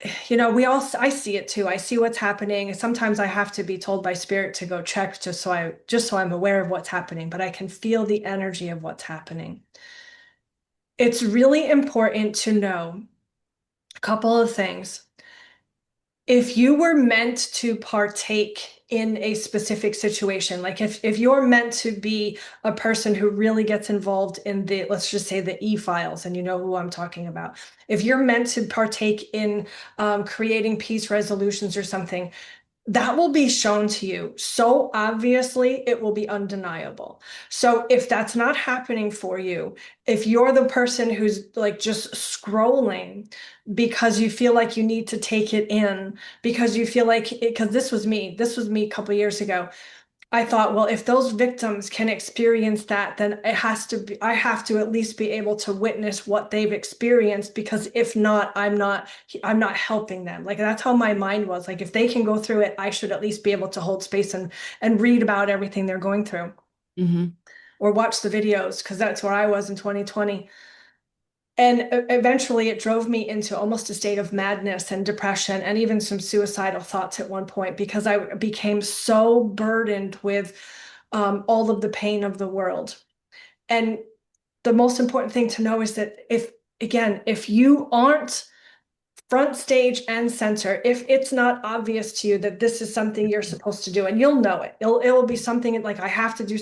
I see it too. I see what's happening. Sometimes I have to be told by Spirit to go check just so I'm aware of what's happening, but I can feel the energy of what's happening. It's really important to know a couple of things. If you were meant to partake in a specific situation, like if you're meant to be a person who really gets involved in let's just say the e-files, and you know who I'm talking about. If you're meant to partake in creating peace resolutions or something, that will be shown to you. So obviously, it will be undeniable. So if that's not happening for you, if you're the person who's like just scrolling because you feel like you need to take it in, because you feel like because this was me a couple years ago. I thought, well, if those victims can experience that, then I have to at least be able to witness what they've experienced, because if not, I'm not helping them. Like that's how my mind was. Like if they can go through it, I should at least be able to hold space and read about everything they're going through Hmm. or watch the videos, because that's where I was in 2020. And eventually it drove me into almost a state of madness and depression and even some suicidal thoughts at one point, because I became so burdened with all of the pain of the world. And the most important thing to know is that if you aren't front stage and center, if it's not obvious to you that this is something you're supposed to do, and you'll know it, it will be something like I have to do,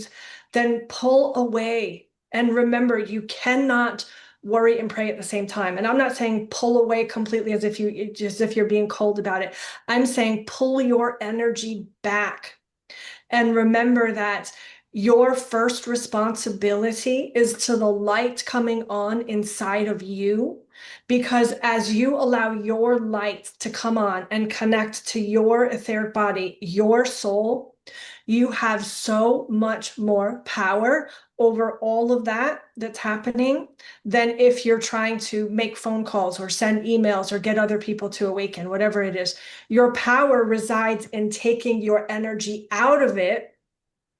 then pull away. And remember, you cannot worry and pray at the same time. And I'm not saying pull away completely as if you're being cold about it. I'm saying pull your energy back. And remember that your first responsibility is to the light coming on inside of you. Because as you allow your light to come on and connect to your etheric body, your soul, you have so much more power over all of that's happening than if you're trying to make phone calls or send emails or get other people to awaken, whatever it is. Your power resides in taking your energy out of it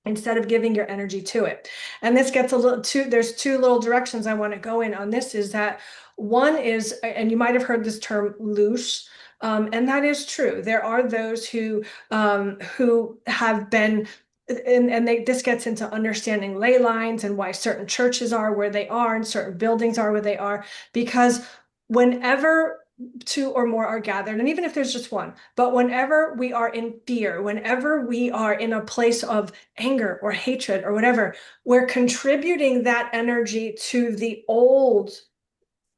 instead of giving your energy to it. And this gets a little too, there's two little directions I want to go in on this, is that one is, and you might have heard this term loose, and that is true. There are those who have been, this gets into understanding ley lines and why certain churches are where they are and certain buildings are where they are, because whenever two or more are gathered, and even if there's just one, but whenever we are in fear, whenever we are in a place of anger or hatred or whatever, we're contributing that energy to the old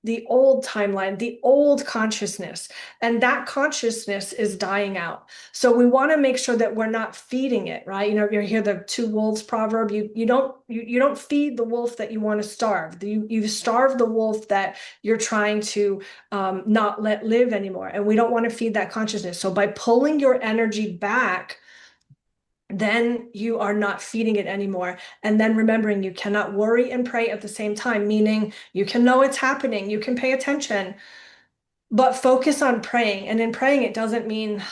timeline, the old consciousness, and that consciousness is dying out. So we want to make sure that we're not feeding it, right? You know, you hear the two wolves proverb. You don't feed the wolf that you want to starve. You starve the wolf that you're trying to not let live anymore. And we don't want to feed that consciousness. So by pulling your energy back, then you are not feeding it anymore. And then remembering you cannot worry and pray at the same time, meaning you can know it's happening, you can pay attention, but focus on praying. And in praying, it doesn't mean,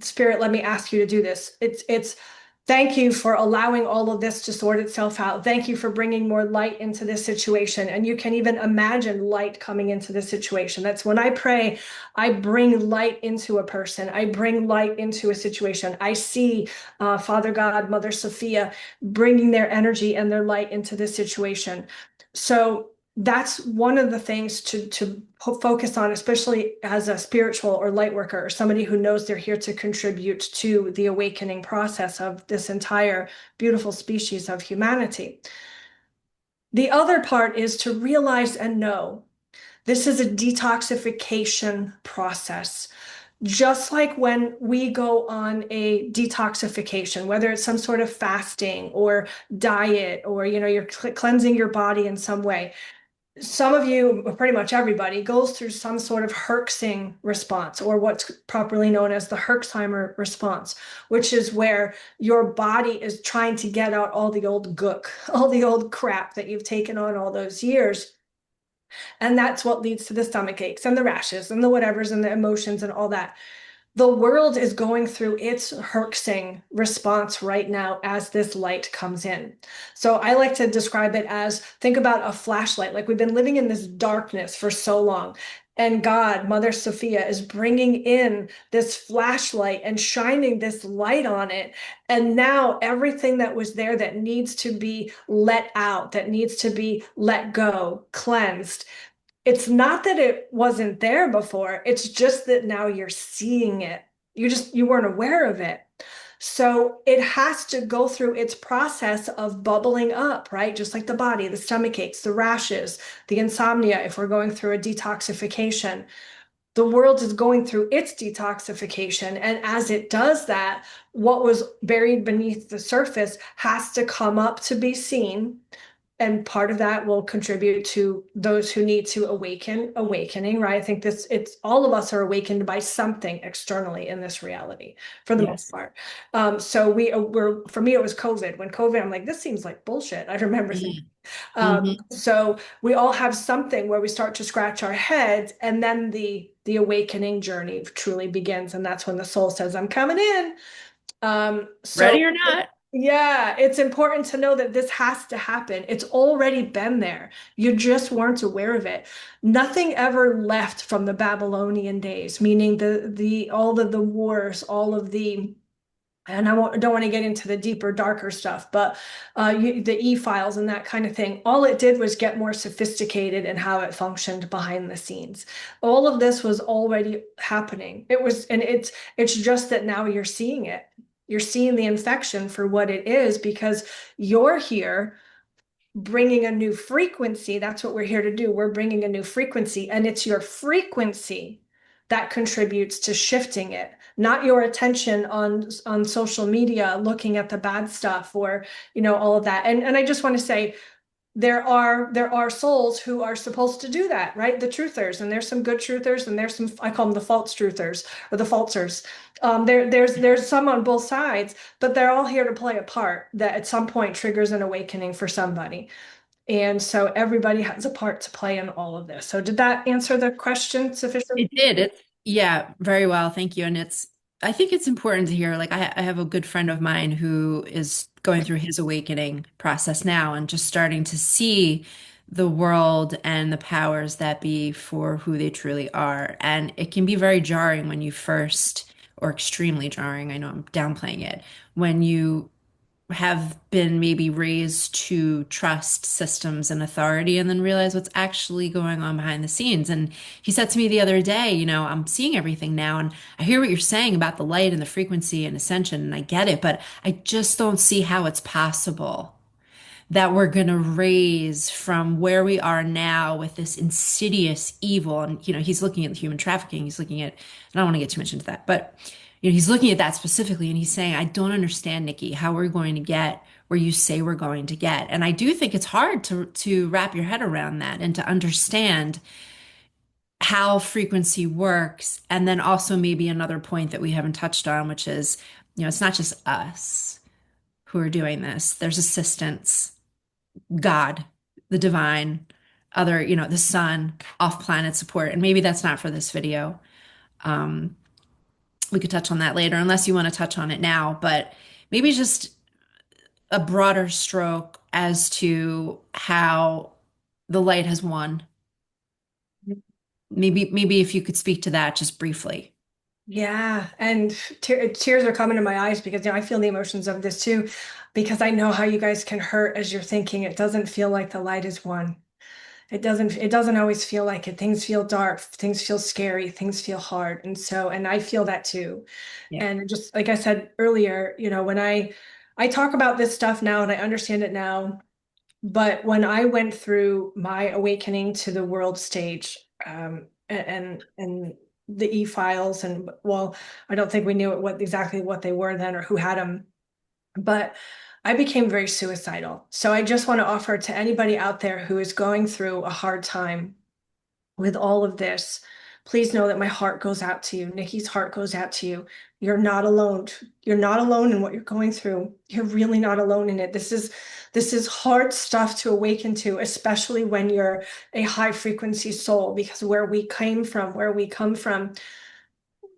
Spirit, let me ask you to do this. It's thank you for allowing all of this to sort itself out. Thank you for bringing more light into this situation. And you can even imagine light coming into this situation. That's when I pray, I bring light into a person. I bring light into a situation. I see Father God, Mother Sophia bringing their energy and their light into this situation. So that's one of the things to focus on, especially as a spiritual or light worker or somebody who knows they're here to contribute to the awakening process of this entire beautiful species of humanity. The other part is to realize and know this is a detoxification process. Just like when we go on a detoxification, whether it's some sort of fasting or diet, or you're cleansing your body in some way, some of you, or pretty much everybody, goes through some sort of Herxing response, or what's properly known as the Herxheimer response, which is where your body is trying to get out all the old gook, all the old crap that you've taken on all those years. And that's what leads to the stomach aches and the rashes and the whatevers and the emotions and all that. The world is going through its herxing response right now as this light comes in. So I like to describe it as, think about a flashlight. Like, we've been living in this darkness for so long. And God, Mother Sophia, is bringing in this flashlight and shining this light on it. And now everything that was there that needs to be let out, that needs to be let go, cleansed, it's not that it wasn't there before. It's just that now you're seeing it. You weren't aware of it. So it has to go through its process of bubbling up, right? Just like the body, the stomach aches, the rashes, the insomnia, if we're going through a detoxification. The world is going through its detoxification. And as it does that, what was buried beneath the surface has to come up to be seen, and part of that will contribute to those who need to awakening, right? I think it's all of us are awakened by something externally in this reality for the most Yes. part. So for me, it was COVID. When COVID, I'm like, this seems like bullshit. I remember thinking. Mm-hmm. So we all have something where we start to scratch our heads, and then the awakening journey truly begins. And that's when the soul says, I'm coming in. So Ready or not. yeah, it's important to know that this has to happen. It's already been there. You just weren't aware of it. Nothing ever left from the Babylonian days, meaning the all of the wars, all of the, and don't want to get into the deeper, darker stuff, but the e-files and that kind of thing. All it did was get more sophisticated in how it functioned behind the scenes. All of this was already happening. It's just that now you're seeing it. You're seeing the infection for what it is because you're here bringing a new frequency. That's what we're here to do. We're bringing a new frequency, and it's your frequency that contributes to shifting it, not your attention on social media, looking at the bad stuff or, all of that. And I just want to say, there are souls who are supposed to do that, right? The truthers, and there's some good truthers, and there's some, I call them the false truthers or the falsers. There's some on both sides, but they're all here to play a part that at some point triggers an awakening for somebody. And so everybody has a part to play in all of this. So did that answer the question It sufficiently? did. Yeah, very well. Thank you. And I think it's important to hear. Like, I have a good friend of mine who is going through his awakening process now and just starting to see the world and the powers that be for who they truly are. And it can be very jarring when you first, or extremely jarring, I know I'm downplaying it, when you have been maybe raised to trust systems and authority and then realize what's actually going on behind the scenes. And he said to me the other day, I'm seeing everything now and I hear what you're saying about the light and the frequency and ascension and I get it, but I just don't see how it's possible that we're going to raise from where we are now with this insidious evil. And, he's looking at the human trafficking. He's looking at, and I don't want to get too much into that, but, he's looking at that specifically and he's saying, I don't understand, Nikki, how we're going to get where you say we're going to get. And I do think it's hard to wrap your head around that and to understand how frequency works. And then also maybe another point that we haven't touched on, which is, it's not just us who are doing this. There's assistants, God, the divine, other, the sun, off-planet support. And maybe that's not for this video. Um, we could touch on that later, unless you want to touch on it now, but maybe just a broader stroke as to how the light has won. Maybe if you could speak to that just briefly. Yeah, and tears are coming to my eyes because I feel the emotions of this too, because I know how you guys can hurt as you're thinking. It doesn't feel like the light is won. It doesn't always feel like it. Things feel dark, things feel scary, things feel hard. And I feel that too. Yeah. And just like I said earlier, when I talk about this stuff now and I understand it now, but when I went through my awakening to the world stage, and the e-files, and well, I don't think we knew exactly what they were then or who had them, but I became very suicidal. So I just want to offer to anybody out there who is going through a hard time with all of this, Please know that my heart goes out to you. Nikki's heart goes out to you. You're not alone. You're not alone in what you're going through. You're really not alone in it. This is hard stuff to awaken to, especially when you're a high frequency soul, because where we come from,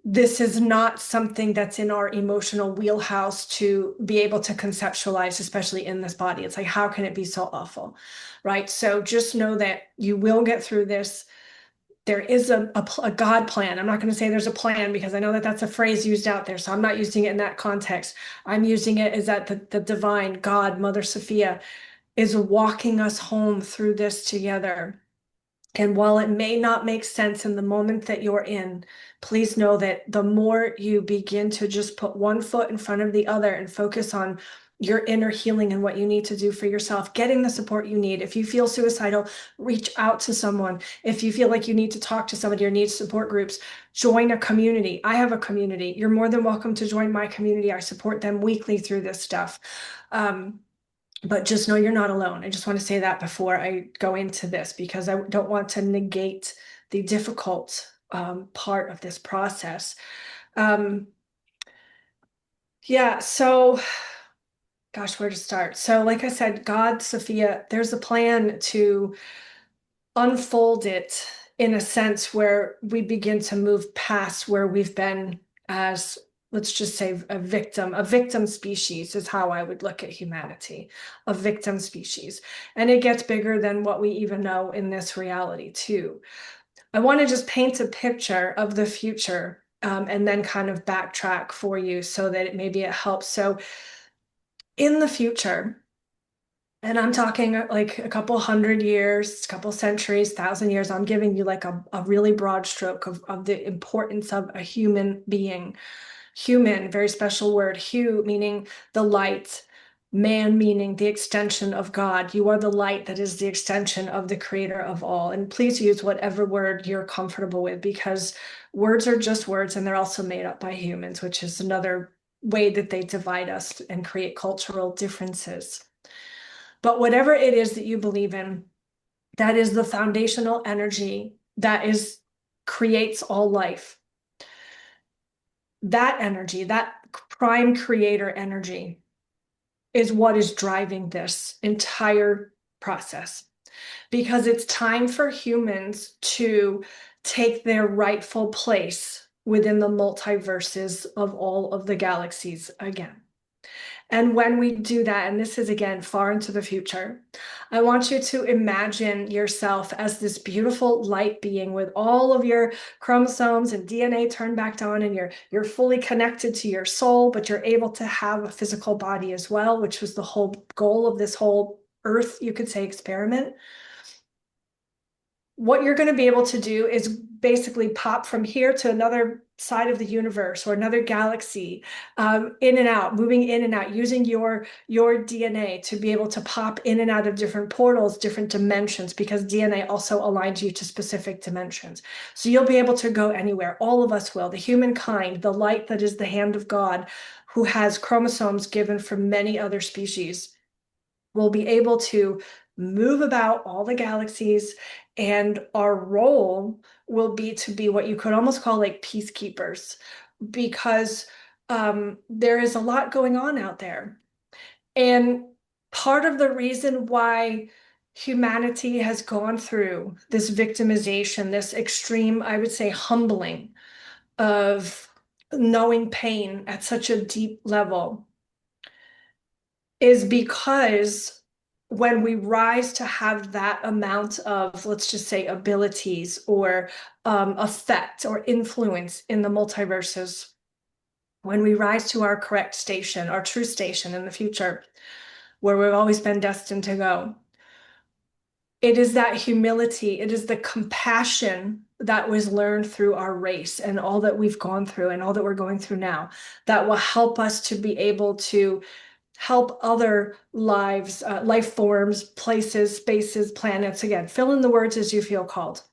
this is not something that's in our emotional wheelhouse to be able to conceptualize, especially in this body. It's like, how can it be so awful? Right? So just know that you will get through this. There is a God plan. I'm not going to say there's a plan because I know that that's a phrase used out there. So I'm not using it in that context. I'm using it as that the divine God, Mother Sophia, is walking us home through this together. And while it may not make sense in the moment that you're in, please know that the more you begin to just put one foot in front of the other and focus on your inner healing and what you need to do for yourself, getting the support you need. If you feel suicidal, reach out to someone. If you feel like you need to talk to somebody or need support groups, join a community. I have a community. You're more than welcome to join my community. I support them weekly through this stuff. But just know you're not alone. I just want to say that before I go into this, because I don't want to negate the difficult part of this process. Um, yeah, so gosh, where to start? So, like I said, God, Sophia, there's a plan to unfold it in a sense where we begin to move past where we've been as, let's just say, a victim species is how I would look at humanity, a victim species. And it gets bigger than what we even know in this reality too. I want to just paint a picture of the future, and then kind of backtrack for you so that maybe it helps. So in the future, and I'm talking like a couple hundred years, a couple centuries, 1,000 years. I'm giving you like a really broad stroke of the importance of a human being. Human, very special word. Hu meaning the light, man meaning the extension of God. You are the light that is the extension of the creator of all. And please use whatever word you're comfortable with, because words are just words and they're also made up by humans, which is another way that they divide us and create cultural differences. But whatever it is that you believe in, that is the foundational energy that is creates all life. That energy, that prime creator energy, is what is driving this entire process. Because it's time for humans to take their rightful place within the multiverses of all of the galaxies again. And when we do that, and this is again far into the future, I want you to imagine yourself as this beautiful light being with all of your chromosomes and DNA turned back on, and you're fully connected to your soul, but you're able to have a physical body as well, which was the whole goal of this whole Earth, you could say, experiment. What you're going to be able to do is basically pop from here to another side of the universe or another galaxy, in and out, moving in and out, using your DNA to be able to pop in and out of different portals, different dimensions, because DNA also aligns you to specific dimensions. So you'll be able to go anywhere. All of us will. The humankind, the light that is the hand of God, who has chromosomes given from many other species, will be able to move about all the galaxies, and our role will be to be what you could almost call like peacekeepers, because there is a lot going on out there. And part of the reason why humanity has gone through this victimization, this extreme, I would say, humbling of knowing pain at such a deep level, is because when we rise to have that amount of, let's just say, abilities or effect or influence in the multiverses, when we rise to our correct station, our true station in the future, where we've always been destined to go, it is that humility, it is the compassion that was learned through our race and all that we've gone through and all that we're going through now, that will help us to be able to help other lives, life forms, places, spaces, planets. Again, fill in the words as you feel called.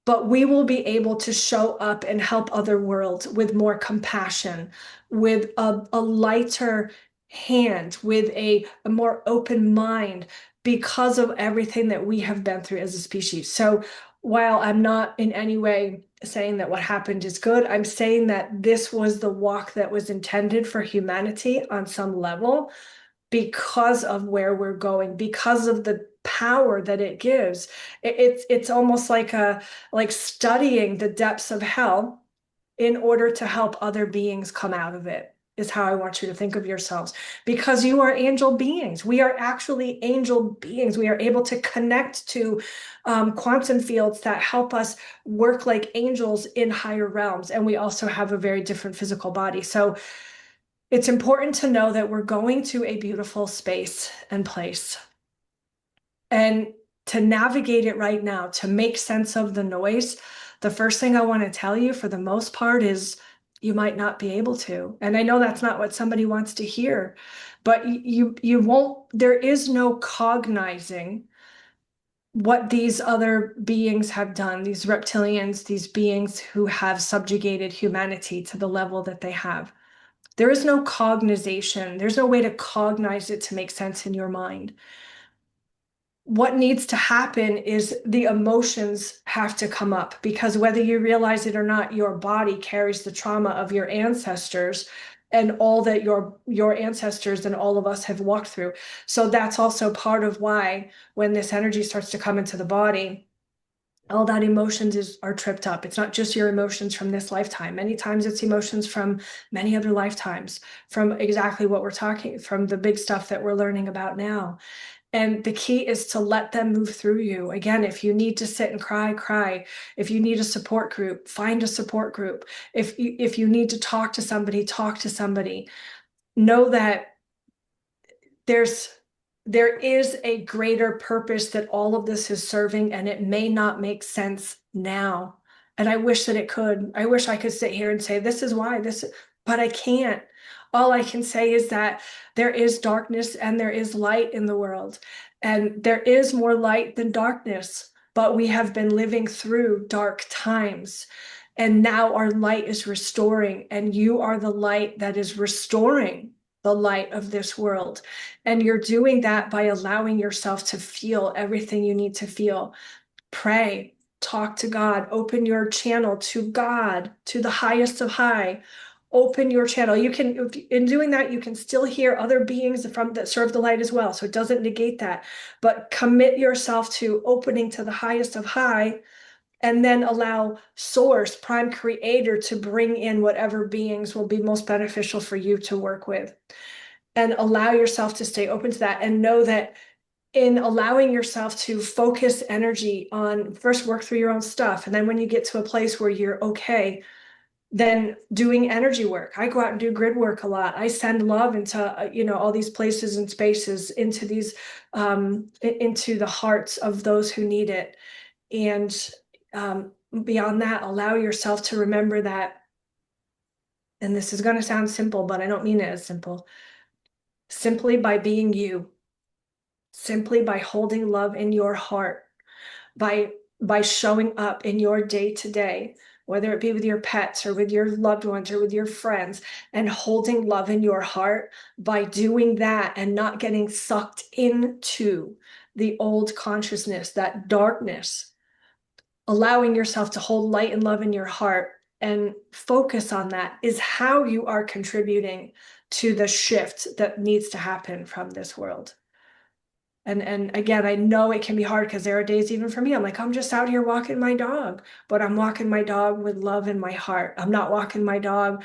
But we will be able to show up and help other worlds with more compassion, with a lighter hand, with a more open mind, because of everything that we have been through as a species. So while I'm not in any way saying that what happened is good, I'm saying that this was the walk that was intended for humanity on some level because of where we're going, because of the power that it gives. It's almost like a like studying the depths of hell in order to help other beings come out of it, is how I want you to think of yourselves. Because you are angel beings. We are actually angel beings. We are able to connect to quantum fields that help us work like angels in higher realms. And we also have a very different physical body. So it's important to know that we're going to a beautiful space and place. And to navigate it right now, to make sense of the noise, the first thing I want to tell you for the most part is you might not be able to. And I know that's not what somebody wants to hear, but you won't, there is no cognizing what these other beings have done, these reptilians, these beings who have subjugated humanity to the level that they have. There is no cognization. There's no way to cognize it to make sense in your mind. What needs to happen is the emotions have to come up because whether you realize it or not, your body carries the trauma of your ancestors and all that your ancestors and all of us have walked through. So that's also part of why when this energy starts to come into the body, all that emotions are tripped up. It's not just your emotions from this lifetime. Many times it's emotions from many other lifetimes, from exactly what we're talking, from the big stuff that we're learning about now. And the key is to let them move through you. Again, if you need to sit and cry, cry. If you need a support group, find a support group. If you need to talk to somebody, talk to somebody. Know that there's there is a greater purpose that all of this is serving, and it may not make sense now. And I wish that it could. I wish I could sit here and say, this is why this, but I can't. All I can say is that there is darkness and there is light in the world, and there is more light than darkness, but we have been living through dark times. And now our light is restoring, and you are the light that is restoring the light of this world. And you're doing that by allowing yourself to feel everything you need to feel. Pray, talk to God, open your channel to God, to the highest of high. Open your channel. You can, in doing that, you can still hear other beings from that serve the light as well. So it doesn't negate that. But commit yourself to opening to the highest of high, and then allow source, prime creator, to bring in whatever beings will be most beneficial for you to work with, and allow yourself to stay open to that, and know that in allowing yourself to focus energy on first work through your own stuff, and then when you get to a place where you're okay, then doing energy work. I go out and do grid work a lot. I send love into all these places and spaces, into these into the hearts of those who need it. And beyond that, allow yourself to remember that, and this is going to sound simple, but I don't mean it as simple, simply by being you, simply by holding love in your heart, by showing up in your day to day, whether it be with your pets or with your loved ones or with your friends, and holding love in your heart, by doing that and not getting sucked into the old consciousness, that darkness, allowing yourself to hold light and love in your heart and focus on that, is how you are contributing to the shift that needs to happen from this world. And again, I know it can be hard because there are days even for me, I'm like, I'm just out here walking my dog, but I'm walking my dog with love in my heart. I'm not walking my dog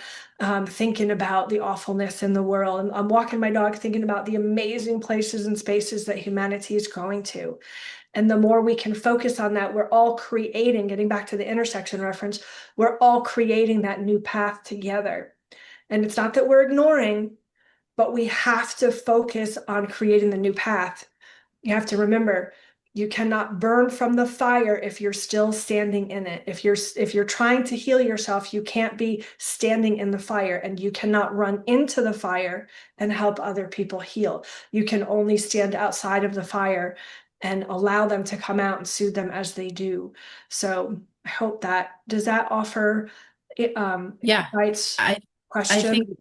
thinking about the awfulness in the world. I'm walking my dog thinking about the amazing places and spaces that humanity is going to. And the more we can focus on that, we're all creating, getting back to the intersection reference, we're all creating that new path together. And it's not that we're ignoring, but we have to focus on creating the new path. You have to remember, you cannot burn from the fire if you're still standing in it. If you're trying to heal yourself, you can't be standing in the fire, and you cannot run into the fire and help other people heal. You can only stand outside of the fire and allow them to come out and soothe them as they do. So I hope that, does that offer Yeah, insights, I think question?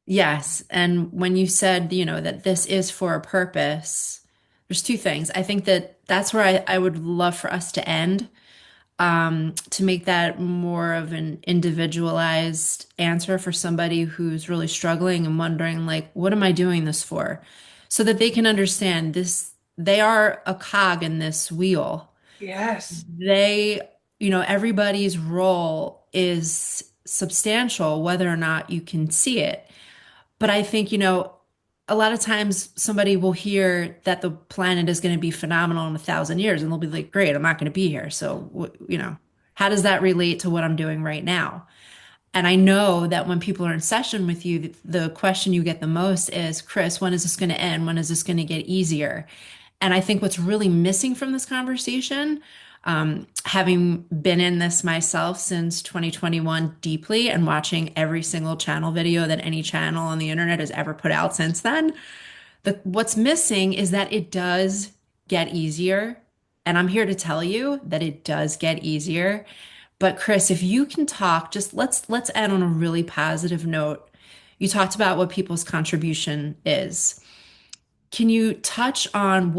yes. And when you said, that this is for a purpose, there's two things. I think that that's where I would love for us to end. to make that more of an individualized answer for somebody who's really struggling and wondering, like, what am I doing this for? So that they can understand this, they are a cog in this wheel. Yes. They, everybody's role is substantial, whether or not you can see it. But I think, a lot of times somebody will hear that the planet is going to be phenomenal in 1,000 years, and they'll be like, great, I'm not going to be here. So, how does that relate to what I'm doing right now? And I know that when people are in session with you, the question you get the most is, Chris, when is this going to end? When is this going to get easier? And I think what's really missing from this conversation, having been in this myself since 2021 deeply and watching every single channel video that any channel on the internet has ever put out since then, what's missing is that it does get easier. And I'm here to tell you that it does get easier. But Chris, if you can talk, just let's end on a really positive note. You talked about what people's contribution is. Can you touch on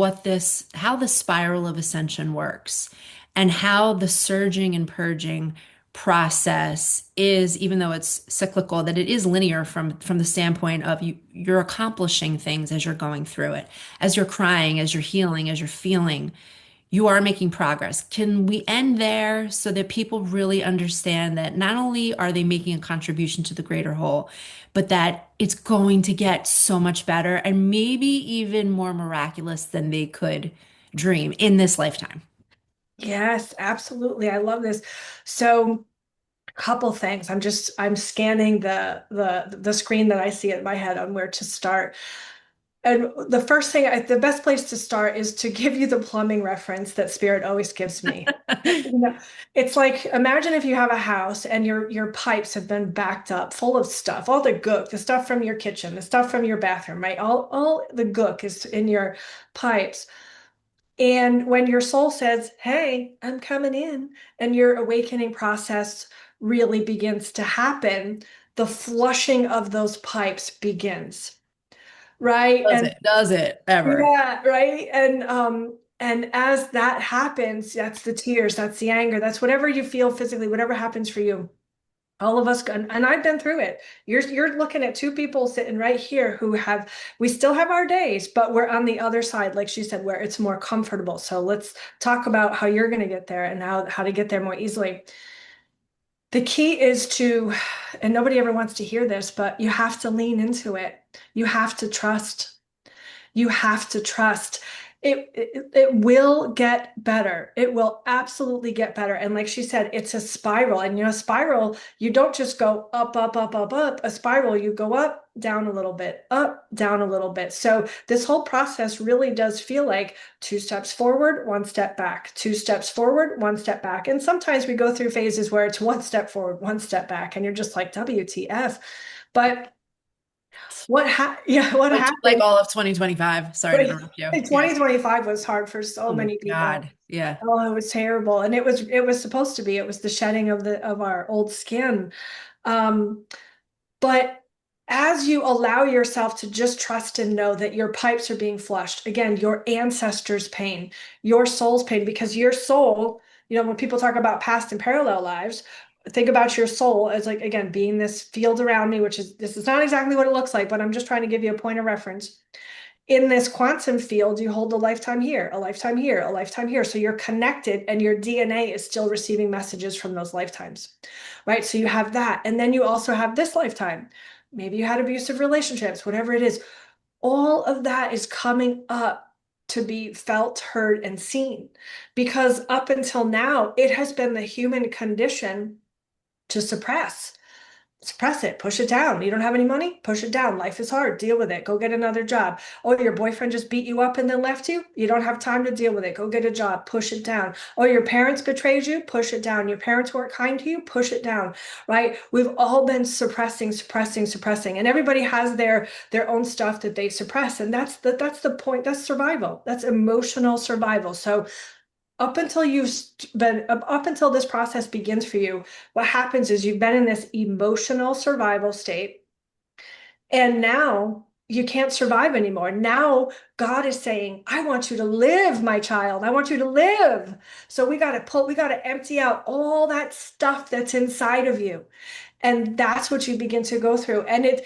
how the spiral of ascension works and how the surging and purging process is, even though it's cyclical, that it is linear from the standpoint of you're accomplishing things as you're going through it, as you're crying, as you're healing, as you're feeling, you are making progress. Can we end there so that people really understand that not only are they making a contribution to the greater whole, but that it's going to get so much better and maybe even more miraculous than they could dream in this lifetime? Yes, absolutely. I love this. So, couple things. I'm scanning the screen that I see in my head on where to start. And the first thing, the best place to start is to give you the plumbing reference that Spirit always gives me. You know, it's like imagine if you have a house and your pipes have been backed up full of stuff, all the gook, the stuff from your kitchen, the stuff from your bathroom, right? All the gook is in your pipes. And when your soul says, "Hey, I'm coming in," and your awakening process really begins to happen, the flushing of those pipes begins, right? And Does it ever? yeah, right. And as that happens, that's the tears, that's the anger, that's whatever you feel physically, whatever happens for you. All of us, and I've been through it. You're looking at two people sitting right here who have, we still have our days, but we're on the other side, like she said, where it's more comfortable. So let's talk about how you're going to get there and how to get there more easily. The key is to, and nobody ever wants to hear this, but you have to lean into it. You have to trust. You have to trust. It will get better. It will absolutely get better. And like she said, it's a spiral. And spiral, you don't just go up, up, up, up, up. A spiral, you go up, down a little bit, up, down a little bit. So this whole process really does feel like two steps forward, one step back, two steps forward, one step back. And sometimes we go through phases where it's one step forward, one step back, and you're just like, WTF. But what Like happened? all of 2025. Sorry to But interrupt you. Yeah. 2025 was hard for so Oh my many people. God. Yeah. Oh, it was terrible. And it was supposed to be. It was the shedding of our old skin. Um, but as you allow yourself to just trust and know that your pipes are being flushed, again, your ancestors' pain, your soul's pain, because your soul, when people talk about past and parallel lives, think about your soul as like, again, being this field around me, this is not exactly what it looks like, but I'm just trying to give you a point of reference. In this quantum field, you hold a lifetime here, a lifetime here, a lifetime here. So you're connected and your DNA is still receiving messages from those lifetimes, right? So you have that. And then you also have this lifetime. Maybe you had abusive relationships, whatever it is. All of that is coming up to be felt, heard, and seen. Because up until now, it has been the human condition to suppress it, push it down. You don't have any money? Push it down. Life is hard. Deal with it. Go get another job. Oh, your boyfriend just beat you up and then left you? You don't have time to deal with it. Go get a job. Push it down. Oh, your parents betrayed you? Push it down. Your parents weren't kind to you? Push it down. Right? We've all been suppressing, suppressing, suppressing. And everybody has their own stuff that they suppress. And that's the point. That's survival. That's emotional survival. So up until this process begins for you, what happens is you've been in this emotional survival state, and now you can't survive anymore. Now God is saying, I want you to live, my child. I want you to live. So we got to empty out all that stuff that's inside of you. And that's what you begin to go through. And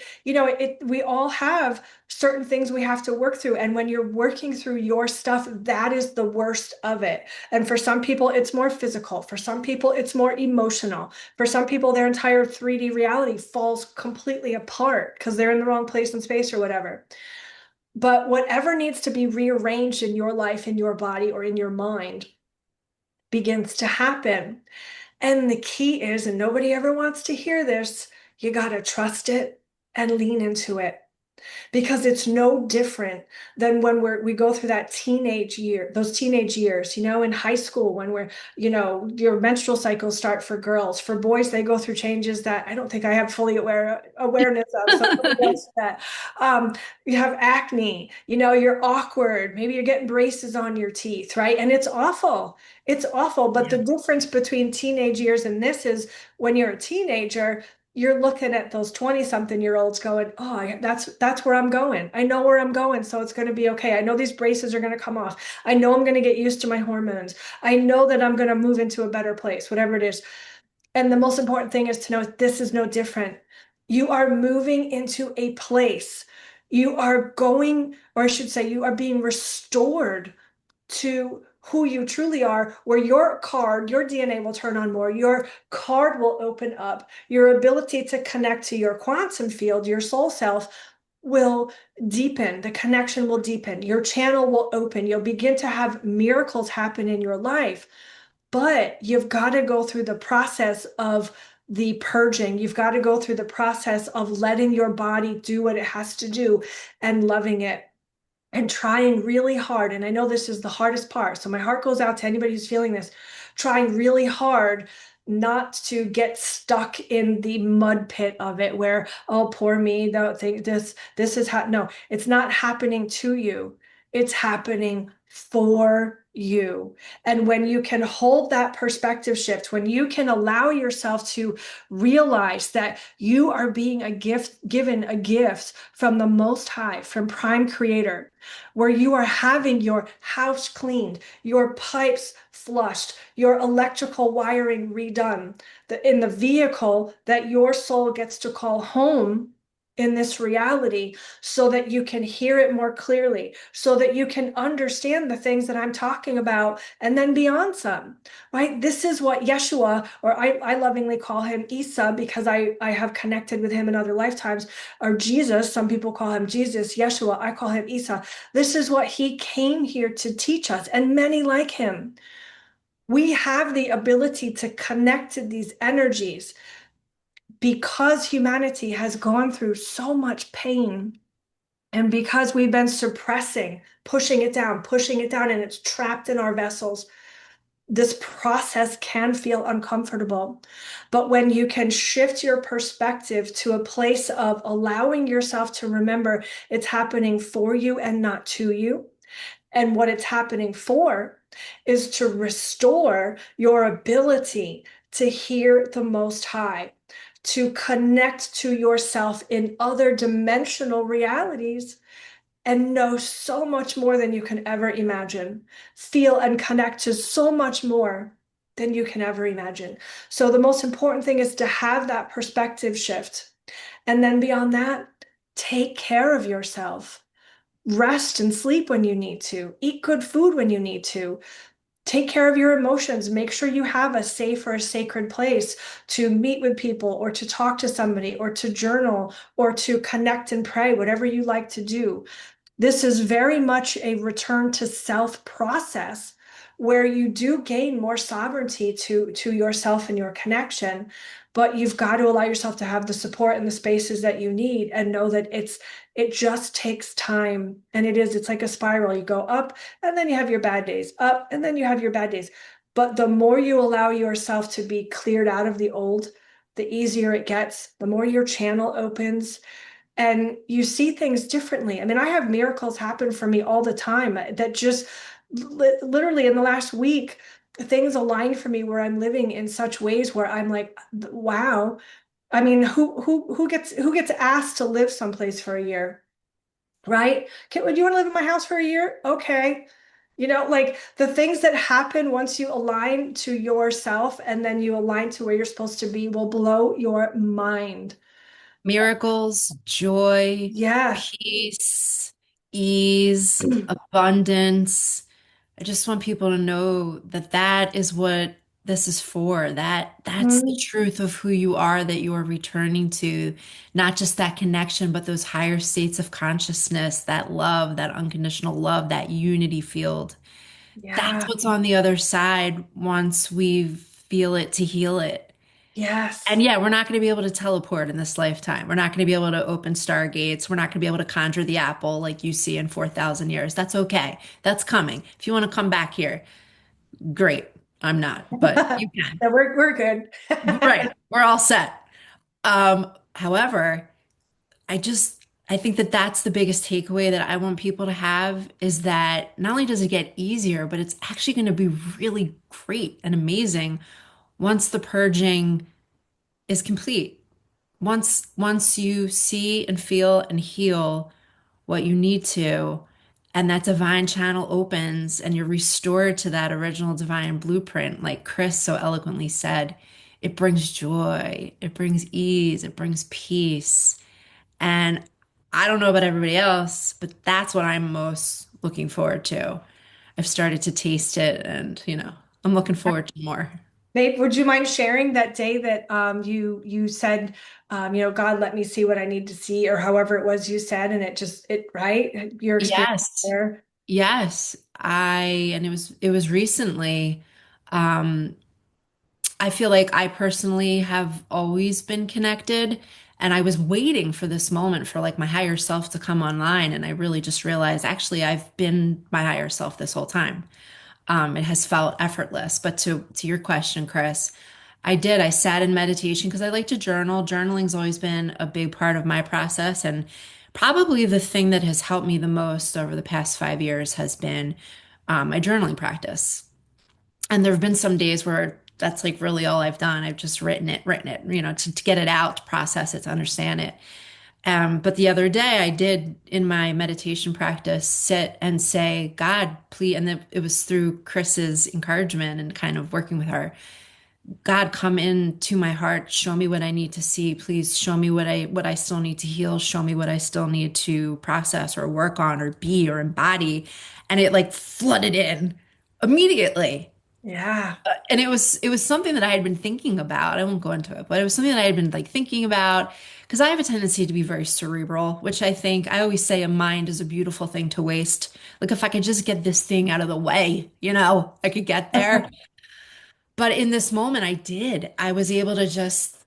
we all have certain things we have to work through. And when you're working through your stuff, that is the worst of it. And for some people, it's more physical. For some people, it's more emotional. For some people, their entire 3D reality falls completely apart because they're in the wrong place and space or whatever. But whatever needs to be rearranged in your life, in your body, or in your mind begins to happen. And the key is, and nobody ever wants to hear this, you got to trust it and lean into it because it's no different than when we go through those teenage years, in high school when your menstrual cycles start for girls. For boys, they go through changes that I don't think I have fully awareness of. So that you have acne, you're awkward, maybe you're getting braces on your teeth, right? And it's awful. It's awful. But Yeah. the difference between teenage years and this is when you're a teenager, you're looking at those 20-something-year-olds going, oh, that's where I'm going. I know where I'm going, so it's going to be okay. I know these braces are going to come off. I know I'm going to get used to my hormones. I know that I'm going to move into a better place, whatever it is. And the most important thing is to know this is no different. You are moving into a place. You are going, or I should say, you are being restored to who you truly are, where your DNA will turn on more, your card will open up, your ability to connect to your quantum field, your soul self will deepen, the connection will deepen, your channel will open, you'll begin to have miracles happen in your life. But you've got to go through the process of the purging. You've got to go through the process of letting your body do what it has to do and loving it and trying really hard. And I know this is the hardest part. So my heart goes out to anybody who's feeling this, trying really hard not to get stuck in the mud pit of it where, oh, poor me, don't think this is how, no, it's not happening to you. It's happening for you. And when you can hold that perspective shift, when you can allow yourself to realize that you are being given a gift from the Most High, from Prime Creator, where you are having your house cleaned, your pipes flushed, your electrical wiring redone, in the vehicle that your soul gets to call home in this reality so that you can hear it more clearly, so that you can understand the things that I'm talking about and then beyond some, right? This is what Yeshua, or I lovingly call him Isa because I have connected with him in other lifetimes, or Jesus, some people call him Jesus, Yeshua, I call him Isa. This is what he came here to teach us, and many like him. We have the ability to connect to these energies because humanity has gone through so much pain and because we've been suppressing, pushing it down, and it's trapped in our vessels. This process can feel uncomfortable. But when you can shift your perspective to a place of allowing yourself to remember it's happening for you and not to you, and what it's happening for is to restore your ability to hear the Most High, to connect to yourself in other dimensional realities and know so much more than you can ever imagine, feel and connect to so much more than you can ever imagine. So the most important thing is to have that perspective shift. And then beyond that, take care of yourself. Rest and sleep when you need to. Eat good food when you need to. Take care of your emotions. Make sure you have a safe or a sacred place to meet with people or to talk to somebody or to journal or to connect and pray, whatever you like to do. This is very much a return to self process where you do gain more sovereignty to yourself and your connection, but you've got to allow yourself to have the support and the spaces that you need and know that it just takes time. And it's like a spiral. You go up and then you have your bad days, up and then you have your bad days. But the more you allow yourself to be cleared out of the old, the easier it gets, the more your channel opens and you see things differently. I mean, I have miracles happen for me all the time that just literally in the last week, things align for me where I'm living in such ways where I'm like, wow. I mean, who gets asked to live someplace for a year? right? Would you want to live in my house for a year? Okay. Like the things that happen once you align to yourself and then you align to where you're supposed to be will blow your mind. Miracles, joy, Yeah. peace, ease, abundance. I just want people to know that that is what this is for. That's the Mhm. truth of who you are that you are returning to, not just that connection, but those higher states of consciousness, that love, that unconditional love, that unity field. That's Yeah. what's on the other side once we feel it to heal it. And Yes. yeah, we're not going to be able to teleport in this lifetime. We're not going to be able to open stargates. We're not going to be able to conjure the apple like you see in 4,000 years. That's okay. That's coming. If you want to come back here, great. I'm not, but you can. So we're good. Right. We're all set. However, I think that that's the biggest takeaway that I want people to have is that not only does it get easier, but it's actually going to be really great and amazing once the purging is complete. Once you see and feel and heal what you need to, and that divine channel opens and you're restored to that original divine blueprint, like Chris so eloquently said, it brings joy, it brings ease, it brings peace. And I don't know about everybody else, but that's what I'm most looking forward to. I've started to taste it and, I'm looking forward to more. Nate, would you mind sharing that day that you said, God, let me see what I need to see, or however it was you said, and it right? Your experience Yes. there. Yes. And it was recently. Um, I feel like I personally have always been connected, and I was waiting for this moment for like my higher self to come online, and I really just realized actually I've been my higher self this whole time. It has felt effortless. But to your question, Chris, I did. I sat in meditation because I like to journal. Journaling's always been a big part of my process, and probably the thing that has helped me the most over the past 5 years has been my journaling practice. And there have been some days where that's like really all I've done. I've just written it, to get it out, to process it, to understand it. But the other day I did in my meditation practice sit and say, God, please, and it was through Chris's encouragement and kind of working with her. God, come into my heart, show me what I need to see. Please show me what I still need to heal. Show me what I still need to process or work on or be or embody. And it like flooded in immediately. Yeah. And it was something that I had been thinking about. I won't go into it, but it was something that I had been like thinking about because I have a tendency to be very cerebral, which I think I always say a mind is a beautiful thing to waste. Like if I could just get this thing out of the way, I could get there. But in this moment I did. I was able to just,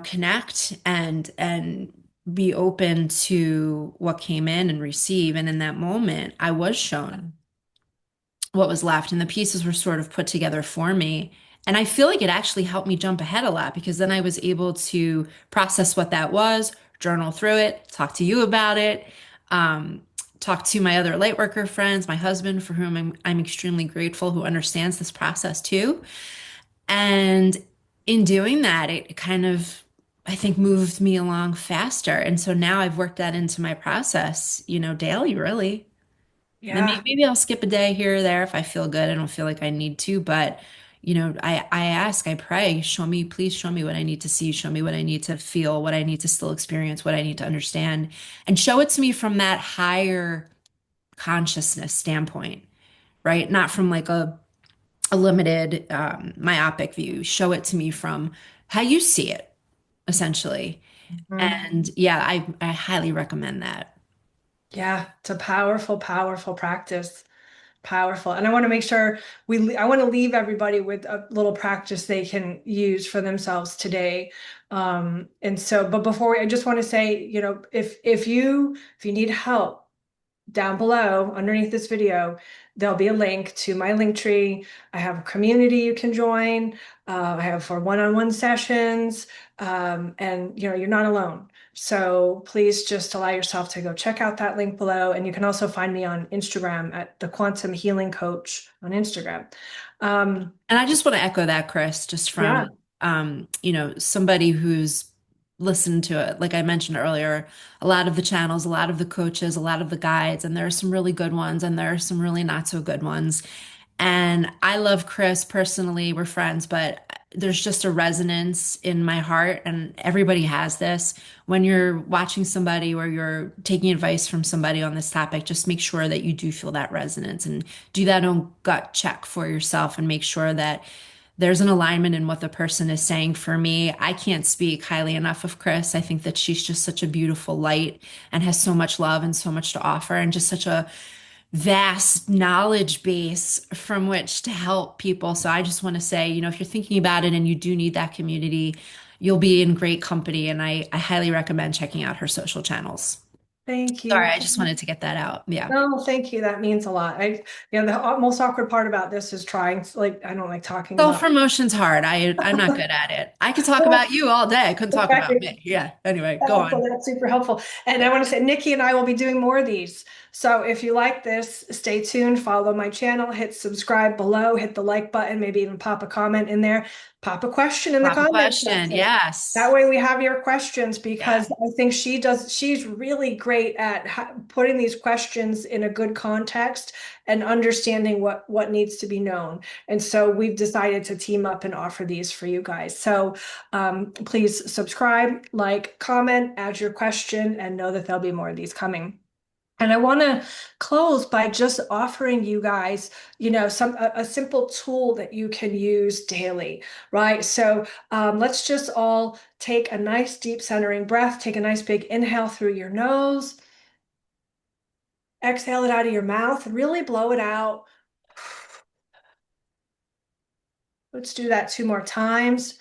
connect and be open to what came in and receive. And in that moment, I was shown what was left and the pieces were sort of put together for me. And I feel like it actually helped me jump ahead a lot because then I was able to process what that was, journal through it, talk to you about it, um, talk to my other lightworker friends, my husband, for whom I'm extremely grateful, who understands this process too. And in doing that, it kind of, I think, moved me along faster. And so now I've worked that into my process, daily, really. And then Yeah. maybe I'll skip a day here or there if I feel good. I don't feel like I need to, but I ask, I pray, show me, please show me what I need to see, show me what I need to feel, what I need to still experience, what I need to understand, and show it to me from that higher consciousness standpoint, right? Not from like a limited, myopic view. Show it to me from how you see it, essentially. Mhm. And yeah, I highly recommend that. Yeah. It's a powerful, powerful practice. Powerful. And I want to make sure I want to leave everybody with a little practice they can use for themselves today. And so, but I just want to say, if you need help, down below underneath this video, there'll be a link to my link tree. I have a community you can join. I have for one-on-one sessions. And you're not alone. So please just allow yourself to go check out that link below. And you can also find me on Instagram at the Quantum Healing Coach on Instagram. Um, And I just want to echo that, Chris, just yeah. from somebody who's listen to it. Like I mentioned earlier, a lot of the channels, a lot of the coaches, a lot of the guides, and there are some really good ones and there are some really not so good ones. And I love Chris personally, we're friends, but there's just a resonance in my heart, and everybody has this. When you're watching somebody or you're taking advice from somebody on this topic, just make sure that you do feel that resonance and do that own gut check for yourself and make sure that there's an alignment in what the person is saying. For me, I can't speak highly enough of Chris. I think that she's just such a beautiful light and has so much love and so much to offer and just such a vast knowledge base from which to help people. So I just want to say, if you're thinking about it and you do need that community, you'll be in great company. And I highly recommend checking out her social channels. Thank Sorry, you. I just wanted to get that out. Yeah. No, thank you. That means a lot. The most awkward part about this is trying, like, I don't like talking about. Self-promotion's hard. I'm not good at it. I could talk about you all day. I couldn't talk about me. Yeah. Anyway, go So on. that's super helpful. And I want to say, Nikki and I will be doing more of these. So if you like this, stay tuned, follow my channel, hit subscribe below, hit the like button, maybe even pop a comment in there, pop a question in the Pop a comment question. section. That Yes. way we have your questions Yeah. because I think she's really great at putting these questions in a good context and understanding what needs to be known. And so we've decided to team up and offer these for you guys. So please subscribe, like, comment, add your question, and know that there'll be more of these coming. And I want to close by just offering you guys, a simple tool that you can use daily, right? So let's just all take a nice deep centering breath. Take a nice big inhale through your nose. Exhale it out of your mouth and really blow it out. Let's do that 2 more times.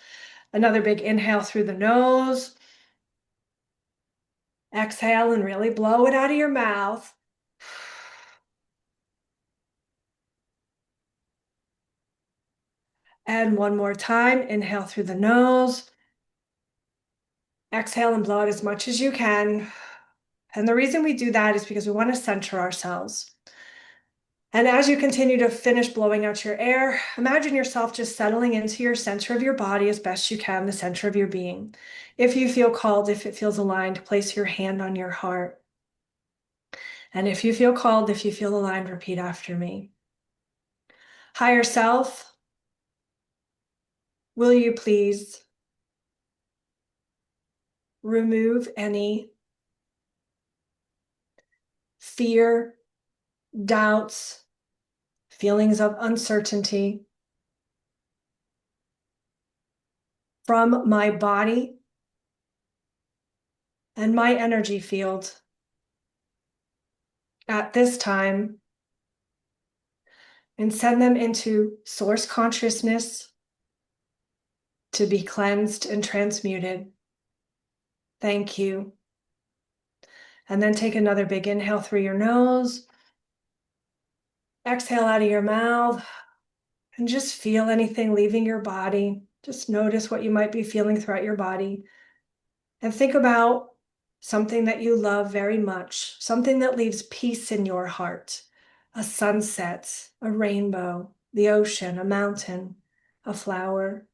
Another big inhale through the nose. Exhale and really blow it out of your mouth. And one more time, inhale through the nose. Exhale and blow out as much as you can. And the reason we do that is because we want to center ourselves. And as you continue to finish blowing out your air, imagine yourself just settling into your center of your body as best you can, the center of your being. If you feel called, if it feels aligned, place your hand on your heart. And if you feel called, if you feel aligned, repeat after me. Higher self, will you please remove any fear, doubts, feelings of uncertainty from my body and my energy field at this time and send them into source consciousness to be cleansed and transmuted. Thank you. And then take another big inhale through your nose. Exhale out of your mouth and just feel anything leaving your body. Just notice what you might be feeling throughout your body. And think about something that you love very much, something that leaves peace in your heart, a sunset, a rainbow, the ocean, a mountain, a flower.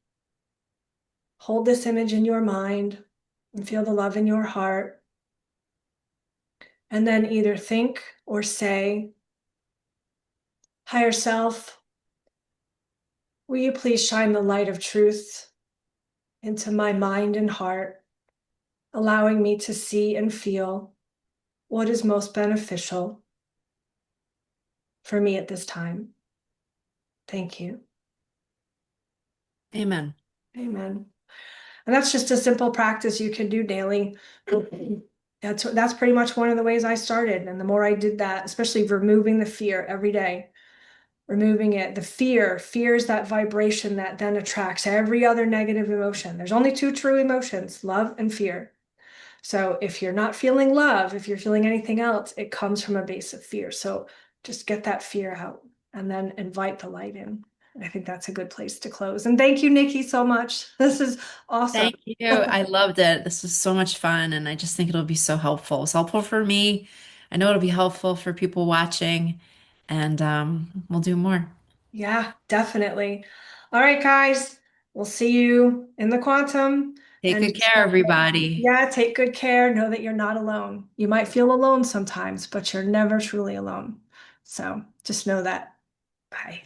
Hold this image in your mind and feel the love in your heart. And then either think or say, higher self, will you please shine the light of truth into my mind and heart, allowing me to see and feel what is most beneficial for me at this time. Thank you. Amen. Amen. And that's just a simple practice you can do daily. That's pretty much one of the ways I started. And the more I did that, especially removing the fear every day, removing it, the fear is that vibration that then attracts every other negative emotion. There's only two true emotions, love and fear. So if you're not feeling love, if you're feeling anything else, it comes from a base of fear. So just get that fear out and then invite the light in. I think that's a good place to close. And thank you, Nikki, so much. This is awesome. Thank you. I loved it. This was so much fun, and I just think it'll be so helpful. It's helpful for me. I know it'll be helpful for people watching, and we'll do more. Yeah, definitely. All right, guys, we'll see you in the quantum. Take And good just care, everybody. yeah, take good care. Know that you're not alone. You might feel alone sometimes, but you're never truly alone. So just know that. Bye.